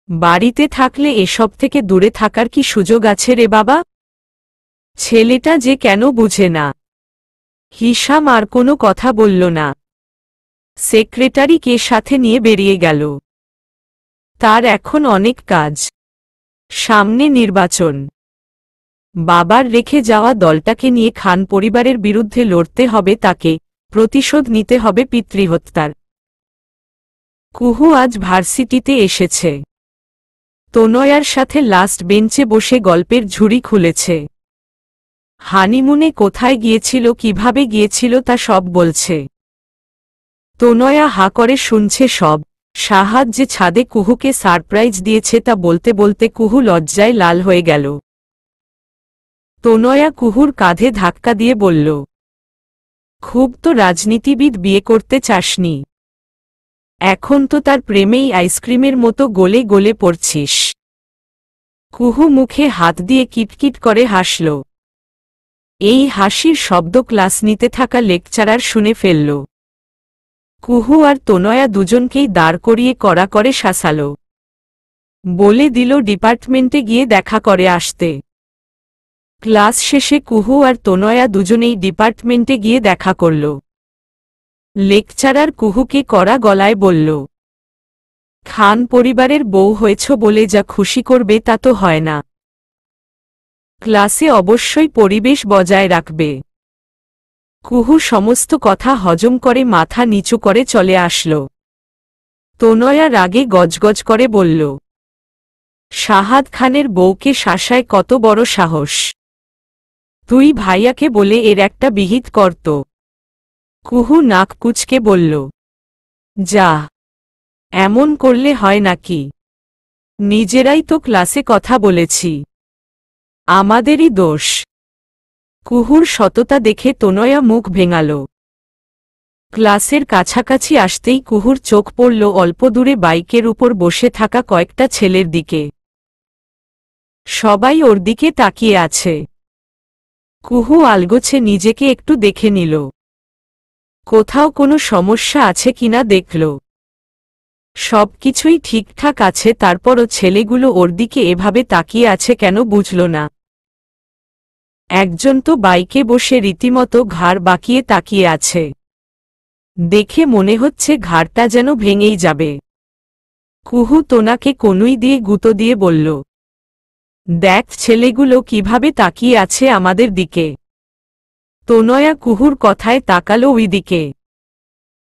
বাড়িতে থাকলে এসব থেকে দূরে থাকার কি সুযোগ আছে রে বাবা? ছেলেটা যে কেন বুঝে না। হিসাম আর কোনো কথা বলল না। সেক্রেটারিকে সাথে নিয়ে বেরিয়ে গেল। তার এখন অনেক কাজ। সামনে নির্বাচন। বাবার রেখে যাওয়া দলটাকে নিয়ে খান পরিবারের বিরুদ্ধে লড়তে হবে তাকে, প্রতিশোধ নিতে হবে পিতৃহত্যার। কুহু আজ ভার্সিটিতে এসেছে। তনয়ার সাথে লাস্ট বেঞ্চে বসে গল্পের ঝুড়ি খুলেছে। হানিমুনে কোথায় গিয়েছিল, কিভাবে গিয়েছিল তা সব বলছে। তনয়া হা করে শুনছে সব। শাহাদ যে ছাদে কুহুকে সারপ্রাইজ দিয়েছে তা বলতে বলতে কুহু লজ্জায় লাল হয়ে গেল। তনয়া কুহুর কাঁধে ধাক্কা দিয়ে বলল, খুব তো রাজনীতিবিদ বিয়ে করতে চাসনি। এখন তো তার প্রেমেই আইসক্রিমের মতো গলে গলে পড়ছিস। কুহু মুখে হাত দিয়ে কিটকিট করে হাসল। এই হাসির শব্দ ক্লাস নিতে থাকা লেকচারার শুনে ফেলল। কুহু আর তনয়া দুজনকেই দাঁড় করিয়ে কড়া করে শাসাল। বলে দিল ডিপার্টমেন্টে গিয়ে দেখা করে আসতে। ক্লাস শেষে কুহু আর তনয়া দুজনেই ডিপার্টমেন্টে গিয়ে দেখা করল। লেকচারার কুহুকে কড়া গলায় বলল, খান পরিবারের বউ হয়েছ বলে যা খুশি করবে তা তো হয় না। ক্লাসে অবশ্যই পরিবেশ বজায় রাখবে। কুহু সমস্ত কথা হজম করে মাথা নিচু করে চলে আসল। তনয়া রাগে গজগজ করে বলল, শাহাদ খানের বউকে শাসায় কত বড় সাহস! তুই ভাইয়াকে বলে এর একটা বিহিত করত। কুহু নাক কুচকে বলল, যা, এমন করলে হয় নাকি? নিজেরাই তো ক্লাসে কথা বলেছি, আমাদেরই দোষ। কুহুর সততা দেখে তনয়া মুখ ভেঙাল। ক্লাসের কাছাকাছি আসতেই কুহুর চোখ পড়ল অল্প দূরে বাইকের উপর বসে থাকা কয়েকটা ছেলের দিকে। সবাই ওর দিকে তাকিয়ে আছে। কুহু আলগোছে নিজেকে একটু দেখে নিল। কোথাও কোনো সমস্যা আছে কিনা দেখল। সবকিছুই ঠিকঠাক আছে, তারপরও ছেলেগুলো ওর দিকে এভাবে তাকিয়ে আছে কেন বুঝল না। একজন তো বাইকে বসে রীতিমতো ঘাড় বাঁকিয়ে তাকিয়ে আছে। দেখে মনে হচ্ছে ঘাড়টা যেন ভেঙেই যাবে। কুহু তোনাকে কনুই দিয়ে গুঁতো দিয়ে বলল, দেখ ছেলেগুলো কিভাবে তাকিয়ে আছে আমাদের দিকে। তনয়া কুহুর কথায় তাকালো ওই দিকে।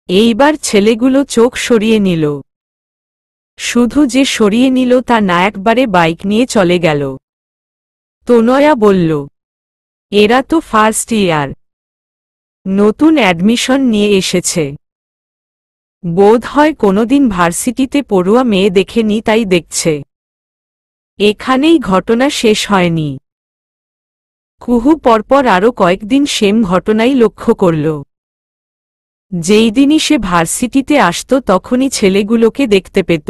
এইবার ছেলেগুলো চোখ সরিয়ে নিল। শুধু যে সরিয়ে নিল তা না, একবারে বাইক নিয়ে চলে গেল। তনয়া বলল, এরা তো ফার্স্ট ইয়ার, নতুন অ্যাডমিশন নিয়ে এসেছে। বোধ হয় কোনোদিন ভার্সিটিতে পড়ুয়া মেয়ে দেখেনি, তাই দেখছে। এখানেই ঘটনা শেষ হয়নি। কুহু পরপর আরও কয়েকদিন সেম ঘটনাই লক্ষ্য করল। যেই দিনই সে ভার্সিটিতে আসত তখনই ছেলেগুলোকে দেখতে পেত।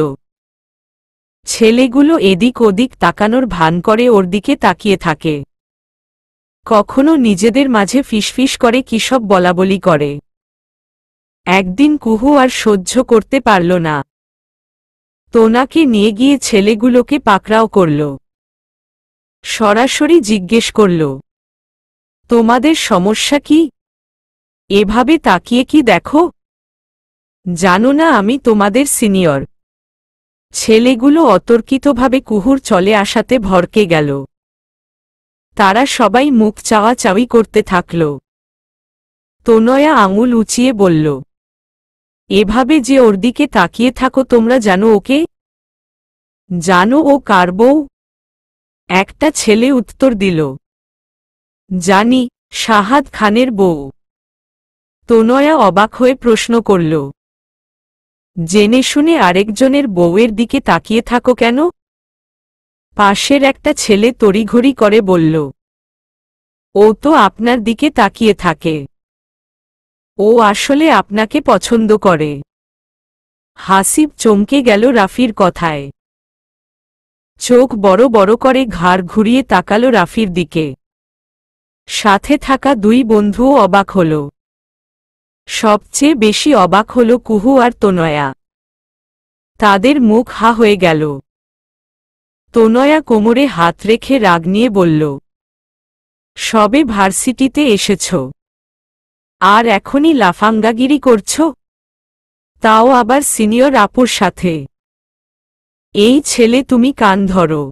ছেলেগুলো এদিক ওদিক তাকানোর ভান করে ওর দিকে তাকিয়ে থাকে। কখনো নিজেদের মাঝে ফিসফিস করে কিসব বলাবলি করে। একদিন কুহু আর সহ্য করতে পারল না। তোনাকে নিয়ে গিয়ে ছেলেগুলোকে পাকড়াও করল। সরাসরি জিজ্ঞেস করল, তোমাদের সমস্যা কি? এভাবে তাকিয়ে কি দেখো? জানো না আমি তোমাদের সিনিয়র? ছেলেগুলো অতর্কিতভাবে কুহুর চলে আসাতে ভড়কে গেল। তারা সবাই মুখ চাওয়াচাওয়ি করতে থাকল। তনয়া আঙুল উঁচিয়ে বলল, এভাবে যে ওর দিকে তাকিয়ে থাকো তোমরা জানো ওকে? জানো ও কার বউ? একটা ছেলে উত্তর দিল, জানি, শাহাদ খানের বউ। তনয়া অবাক হয়ে প্রশ্ন করল, জেনে শুনে আরেকজনের বউয়ের দিকে তাকিয়ে থাকো কেন? পাশের একটা ছেলে তড়িঘড়ি করে বলল, ও তো আপনার দিকে তাকিয়ে থাকে। ও আসলে আপনাকে পছন্দ করে। হাসিব চমকে গেল রাফির কথায়। চোখ বড় বড় করে ঘাড় ঘুরিয়ে তাকালো রাফির দিকে। সাথে থাকা দুই বন্ধুও অবাক হল। সবচেয়ে বেশি অবাক হল কুহু আর তনয়া। তাদের মুখ হা হয়ে গেল। তনয়া কোমরে হাত রেখে রাগ নিয়ে বলল, সবে ভার্সিটিতে এসেছ, আর এখনই লাফাঙ্গাগিরি করছ? তাও আবার সিনিয়র আপুর সাথে। এই ছেলে তুমি কান ধরো।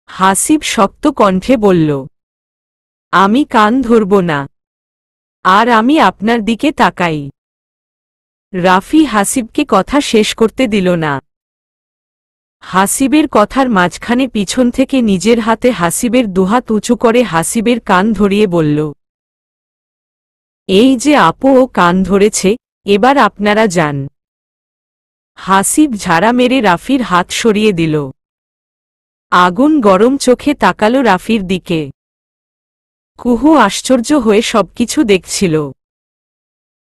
হাসিব শক্ত কণ্ঠে বলল, আমি কান ধরব না, আর আমি আপনার দিকে তাকাই। রাফি হাসিবকে কথা শেষ করতে দিল না। হাসিবের কথার মাঝখানে পিছন থেকে নিজের হাতে হাসিবের দুহাত উঁচু করে হাসিবের কান ধরিয়ে বলল, এই যে আপু ও কান ধরেছে, এবার আপনারা যান। হাসিব ঝাড়া মেরে রাফির হাত সরিয়ে দিল। আগুন গরম চোখে তাকালো রাফির দিকে। কুহু আশ্চর্য হয়ে সবকিছু দেখছিল।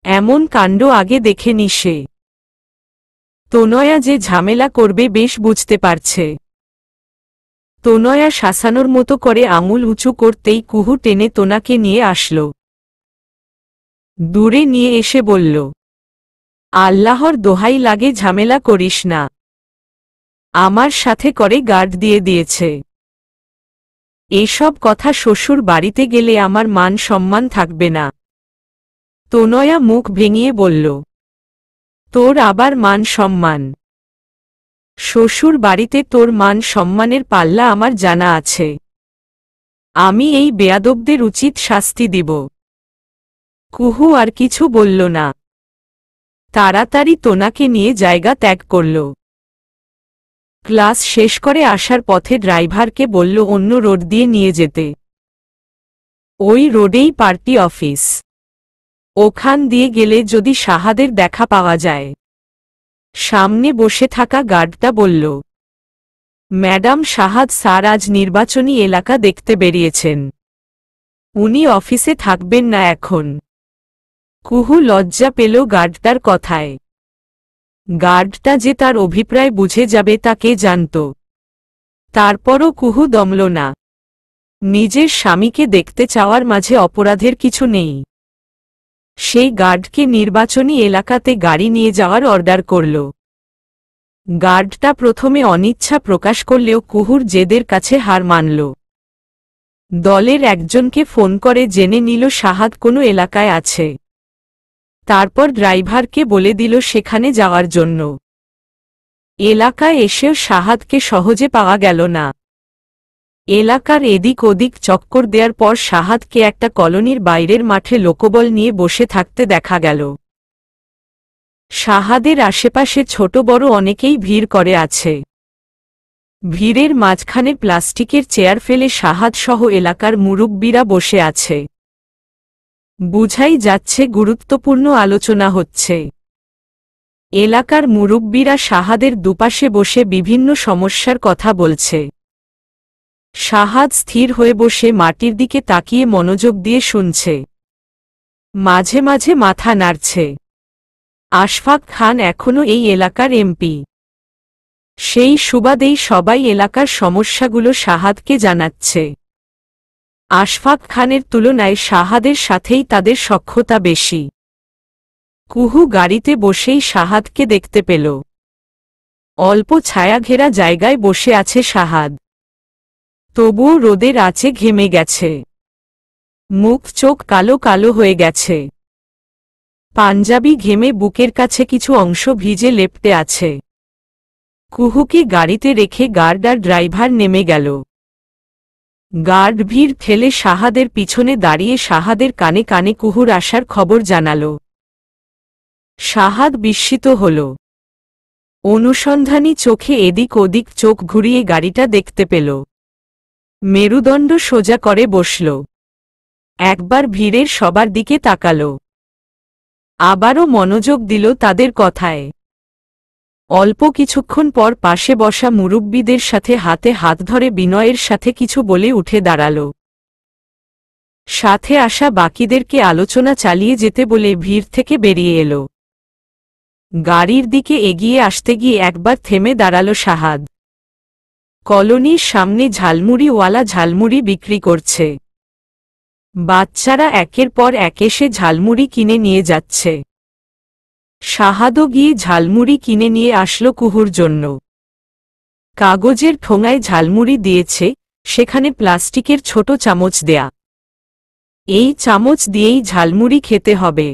এমন কাণ্ড আগে দেখেনি সে। তনয়া যে ঝামেলা করবে বেশ বুঝতে পারছে। তনয়া শাসানোর মতো করে আঙুল উঁচু করতেই কুহু টেনে তোনাকে নিয়ে আসল। দূরে নিয়ে এসে বলল, আল্লাহর দোহাই লাগে ঝামেলা করিস না। আমার সাথে করে গার্ড দিয়ে দিয়েছে। এসব কথা শ্বশুর বাড়িতে গেলে আমার মান সম্মান থাকবে না। তনয়া মুখ ভেঙিয়ে বলল, তোর আবার মান সম্মান? শ্বশুর বাড়িতে তোর মান সম্মানের পাল্লা আমার জানা আছে। আমি এই বেয়াদবদের উচিত শাস্তি দিব। কুহু আর কিছু বলল না। তাড়াতাড়ি তোনাকে নিয়ে জায়গা ত্যাগ করল। ক্লাস শেষ করে আসার পথে ড্রাইভারকে বলল অন্য রোড দিয়ে নিয়ে যেতে। ওই রোডেই পার্টি অফিস, ওখান দিয়ে গেলে যদি শাহাদের দেখা পাওয়া যায়। সামনে বসে থাকা গার্ডটা বলল, ম্যাডাম শাহাদ স্যার আজ নির্বাচনী এলাকা দেখতে বেরিয়েছেন, উনি অফিসে থাকবেন না এখন। কুহু লজ্জা পেল গার্ডটার কথায়। গার্ডটা যে তার অভিপ্রায় বুঝে যাবে তা কে জানত। তারপরও কুহু দমল না। নিজের স্বামীকে দেখতে চাওয়ার মাঝে অপরাধের কিছু নেই। সেই গার্ডকে নির্বাচনী এলাকাতে গাড়ি নিয়ে যাওয়ার অর্ডার করল। গার্ডটা প্রথমে অনিচ্ছা প্রকাশ করলেও কুহুর জেদের কাছে হার মানল। দলের একজনকে ফোন করে জেনে নিল শাহাদ কোনো এলাকায় আছে। তারপর ড্রাইভারকে বলে দিল সেখানে যাওয়ার জন্য। এলাকায় এসেও শাহাদকে সহজে পাওয়া গেল না। এলাকার এদিক ওদিক চক্কর দেওয়ার পর শাহাদকে একটা কলোনির বাইরের মাঠে লোকবল নিয়ে বসে থাকতে দেখা গেল। শাহাদের আশেপাশে ছোট বড় অনেকেই ভিড় করে আছে। ভিড়ের মাঝখানে প্লাস্টিকের চেয়ার ফেলে শাহাদ সহ এলাকার মুরব্বিরা বসে আছে। বুঝাই যাচ্ছে গুরুত্বপূর্ণ আলোচনা হচ্ছে। এলাকার মুরব্বিরা শাহাদের দুপাশে বসে বিভিন্ন সমস্যার কথা বলছে। শাহাদ স্থির হয়ে বসে মাটির দিকে তাকিয়ে মনোযোগ দিয়ে শুনছে। মাঝে মাঝে মাথা নাড়ছে। আশফাক খান এখনো এই এলাকার এমপি। সেই সুবাদেই সবাই এলাকার সমস্যাগুলো শাহাদকে জানাচ্ছে। আশফাক খানের তুলনায় শাহাদের সাথেই তাদের সখ্যতা বেশি। কুহু গাড়িতে বসেই শাহাদকে দেখতে পেল। অল্প ছায়াঘেরা জায়গায় বসে আছে শাহাদ। তবুও রোদের আঁচে ঘেমে গেছে। মুখ চোখ কালো কালো হয়ে গেছে। পাঞ্জাবি ঘেমে বুকের কাছে কিছু অংশ ভিজে লেপ্টে আছে। কুহুকে গাড়িতে রেখে গার্ড আর ড্রাইভার নেমে গেল। গার্ড ভিড় ঠেলে শাহাদের পিছনে দাঁড়িয়ে শাহাদের কানে কানে কুহুর আসার খবর জানাল। শাহাদ বিস্মিত হল। অনুসন্ধানী চোখে এদিক ওদিক চোখ ঘুরিয়ে গাড়িটা দেখতে পেল। মেরুদণ্ড সোজা করে বসল। একবার ভিড়ের সবার দিকে তাকাল। আবারও মনোযোগ দিল তাদের কথায়। অল্প কিছুক্ষণ পর পাশে বসা মুরব্বিদের সাথে হাতে হাত ধরে বিনয়ের সাথে কিছু বলে উঠে দাঁড়াল। সাথে আসা বাকিদেরকে আলোচনা চালিয়ে যেতে বলে ভিড় থেকে বেরিয়ে এল। গাড়ির দিকে এগিয়ে আসতে গিয়ে একবার থেমে দাঁড়াল শাহাদ। কলোনির সামনে ঝালমুড়িওয়ালা ঝালমুড়ি বিক্রি করছে। বাচ্চারা একের পর এক এসে ঝালমুড়ি কিনে নিয়ে যাচ্ছে। শাহাদও গিয়ে ঝালমুড়ি কিনে নিয়ে আসলো কুহুর জন্য। কাগজের ঠোঙায় ঝালমুড়ি দিয়েছে, সেখানে প্লাস্টিকের ছোট চামচ দেয়া। এই চামচ দিয়েই ঝালমুড়ি খেতে হবে।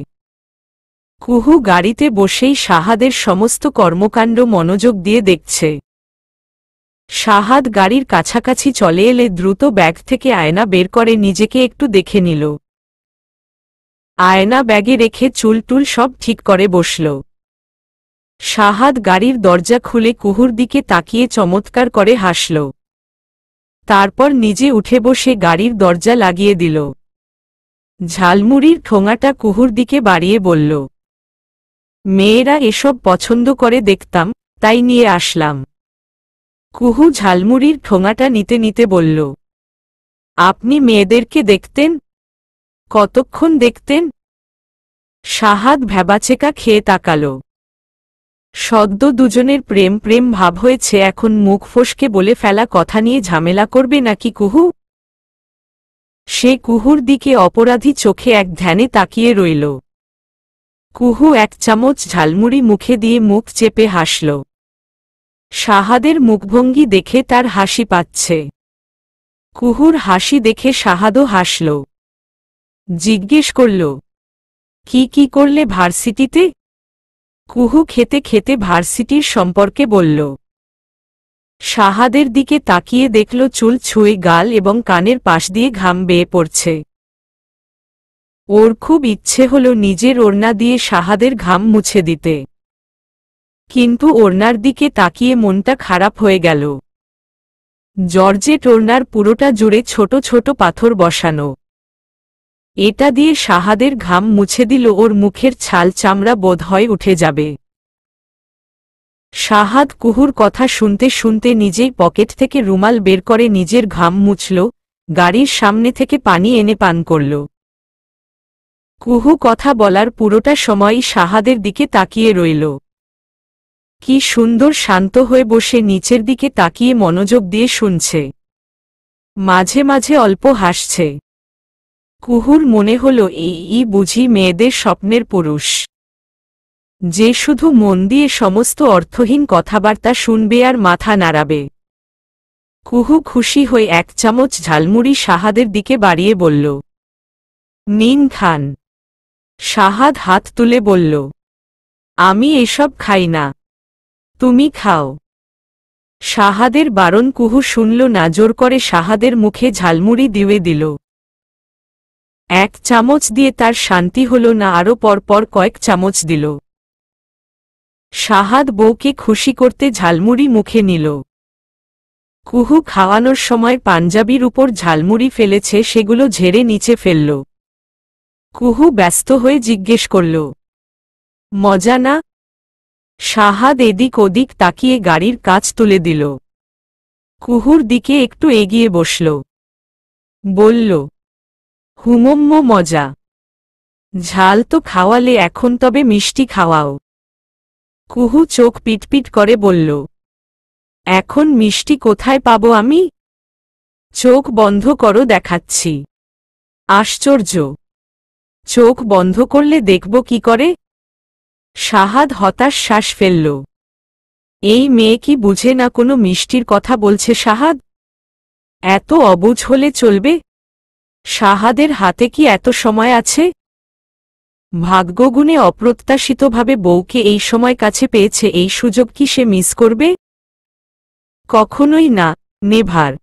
কুহু গাড়িতে বসেই শাহাদের সমস্ত কর্মকাণ্ড মনোযোগ দিয়ে দেখছে। শাহাদ গাড়ির কাছাকাছি চলে এলে দ্রুত ব্যাগ থেকে আয়না বের করে নিজেকে একটু দেখে নিল। আয়না ব্যাগে রেখে চুল টুল সব ঠিক করে বসল। শাহাদ গাড়ির দরজা খুলে কুহুর দিকে তাকিয়ে চমৎকার করে হাসল। তারপর নিজে উঠে বসে গাড়ির দরজা লাগিয়ে দিল। ঝালমুড়ির ঠোঙাটা কুহুর দিকে বাড়িয়ে বলল, মেয়েরা এসব পছন্দ করে দেখতাম, তাই নিয়ে আসলাম। কুহু ঝালমুড়ির ঠোঙাটা নিতে নিতে বলল, আপনি মেয়েদেরকে দেখতেন? কতক্ষণ দেখতেন? শাহাদ ভ্যাবাচেকা খেয়ে তাকাল। সদ্য দুজনের প্রেম প্রেম ভাব হয়েছে, এখন মুখ ফসকে বলে ফেলা কথা নিয়ে ঝামেলা করবে নাকি কুহু? সে কুহুর দিকে অপরাধী চোখে এক ধ্যানে তাকিয়ে রইল। কুহু এক চামচ ঝালমুড়ি মুখে দিয়ে মুখ চেপে হাসল। শাহাদের মুখভঙ্গি দেখে তার হাসি পাচ্ছে। কুহুর হাসি দেখে শাহাদও হাসল। জিজ্ঞেস করল, কি করলে ভার্সিটিতে? কুহু খেতে খেতে ভার্সিটির সম্পর্কে বলল। শাহাদের দিকে তাকিয়ে দেখল চুল ছুঁয়ে গাল এবং কানের পাশ দিয়ে ঘাম বেয়ে পড়ছে। ওর খুব ইচ্ছে হল নিজের ওড়না দিয়ে শাহাদের ঘাম মুছে দিতে, কিন্তু ওড়নার দিকে তাকিয়ে মনটা খারাপ হয়ে গেল। জর্জেট ওড়নার পুরোটা জুড়ে ছোট ছোট পাথর বসানো। এটা দিয়ে শাহাদের ঘাম মুছে দিল ওর মুখের ছাল চামড়া বোধহয় উঠে যাবে। শাহাদ কুহুর কথা শুনতে শুনতে নিজেই পকেট থেকে রুমাল বের করে নিজের ঘাম মুছল, গাড়ির সামনে থেকে পানি এনে পান করল। কুহু কথা বলার পুরোটা সময়ই শাহাদের দিকে তাকিয়ে রইল। কি সুন্দর শান্ত হয়ে বসে নিচের দিকে তাকিয়ে মনোযোগ দিয়ে শুনছে, মাঝে মাঝে অল্প হাসছে। কুহুর মনে হল এই বুঝি মেয়েদের স্বপ্নের পুরুষ, যে শুধু মন দিয়ে সমস্ত অর্থহীন কথাবার্তা শুনবে আর মাথা নাড়াবে। কুহু খুশি হয়ে 1 চামচ ঝালমুড়ি শাহাদের দিকে বাড়িয়ে বলল, নিন খান। শাহাদ হাত তুলে বলল, আমি এসব খাই না, তুমি খাও। শাহাদের বারণ কুহু শুনল না, জোর করে শাহাদের মুখে ঝালমুড়ি দিয়ে দিল। 1 চামচ দিয়ে তার শান্তি হল না, আরও পরপর কয়েক চামচ দিল। শাহাদ বউকে খুশি করতে ঝালমুড়ি মুখে নিল। কুহু খাওয়ানোর সময় পাঞ্জাবির উপর ঝালমুড়ি ফেলেছে, সেগুলো ঝেড়ে নিচে ফেলল। কুহু ব্যস্ত হয়ে জিজ্ঞেস করল, মজা না? শাহাদ এদিক ওদিক তাকিয়ে গাড়ির কাঁচ তুলে দিল। কুহুর দিকে একটু এগিয়ে বসল, বলল, হুমম্ম মজা। ঝাল তো খাওয়ালে, এখন তবে মিষ্টি খাওয়াও। কুহু চোখ পিটপিট করে বলল, এখন মিষ্টি কোথায় পাবো আমি? চোখ বন্ধ করো, দেখাচ্ছি। আশ্চর্য, চোখ বন্ধ করলে দেখব কি করে? শাহাদ হতাশ শ্বাস ফেলল। এই মেয়ে কি বুঝে না কোনো মিষ্টির কথা বলছে শাহাদ? এত অবুঝ হলে চলবে? শাহাদের হাতে কি এত সময় আছে? ভাগ্যগুণে অপ্রত্যাশিতভাবে বউকে এই সময় কাছে পেয়েছে, এই সুযোগ কি সে মিস করবে? কখনোই না, নেভার।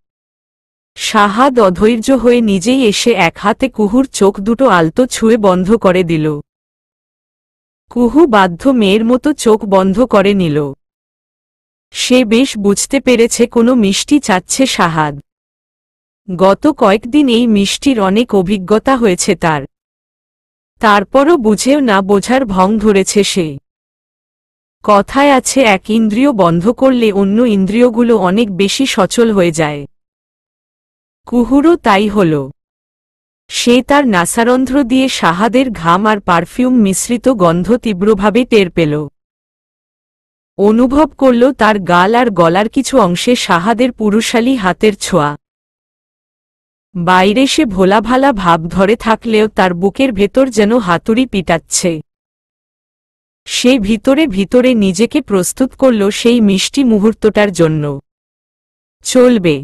শাহাদ অধৈর্য হয়ে নিজেই এসে এক হাতে কুহুর চোখ দুটো আলতো ছুঁয়ে বন্ধ করে দিল। কুহু বাধ্য মেয়ের মতো চোখ বন্ধ করে নিল। সে বেশ বুঝতে পেরেছে কোনো মিষ্টি চাচ্ছে শাহাদ। গত কয়েকদিন এই মিষ্টির অনেক অভিজ্ঞতা হয়েছে তার। তারপরও বুঝেও না বোঝার ভং ধরেছে সে। কথায় আছে, এক ইন্দ্রিয় বন্ধ করলে অন্য ইন্দ্রিয়গুলো অনেক বেশি সচল হয়ে যায়। কুহুরও তাই হল। সে তার নাসারন্ধ্র দিয়ে শাহাদের ঘাম আর পারফিউম মিশ্রিত গন্ধ তীব্রভাবে টের পেল। অনুভব করল তার গাল আর গলার কিছু অংশে শাহাদের পুরুষালী হাতের ছোঁয়া। বাইরে সে ভোলাভালা ভাব ধরে থাকলেও তার বুকের ভেতর যেন হাতুড়ি পিটাচ্ছে। সে ভিতরে ভিতরে নিজেকে প্রস্তুত করল সেই মিষ্টি মুহূর্তটার জন্য। চলবে।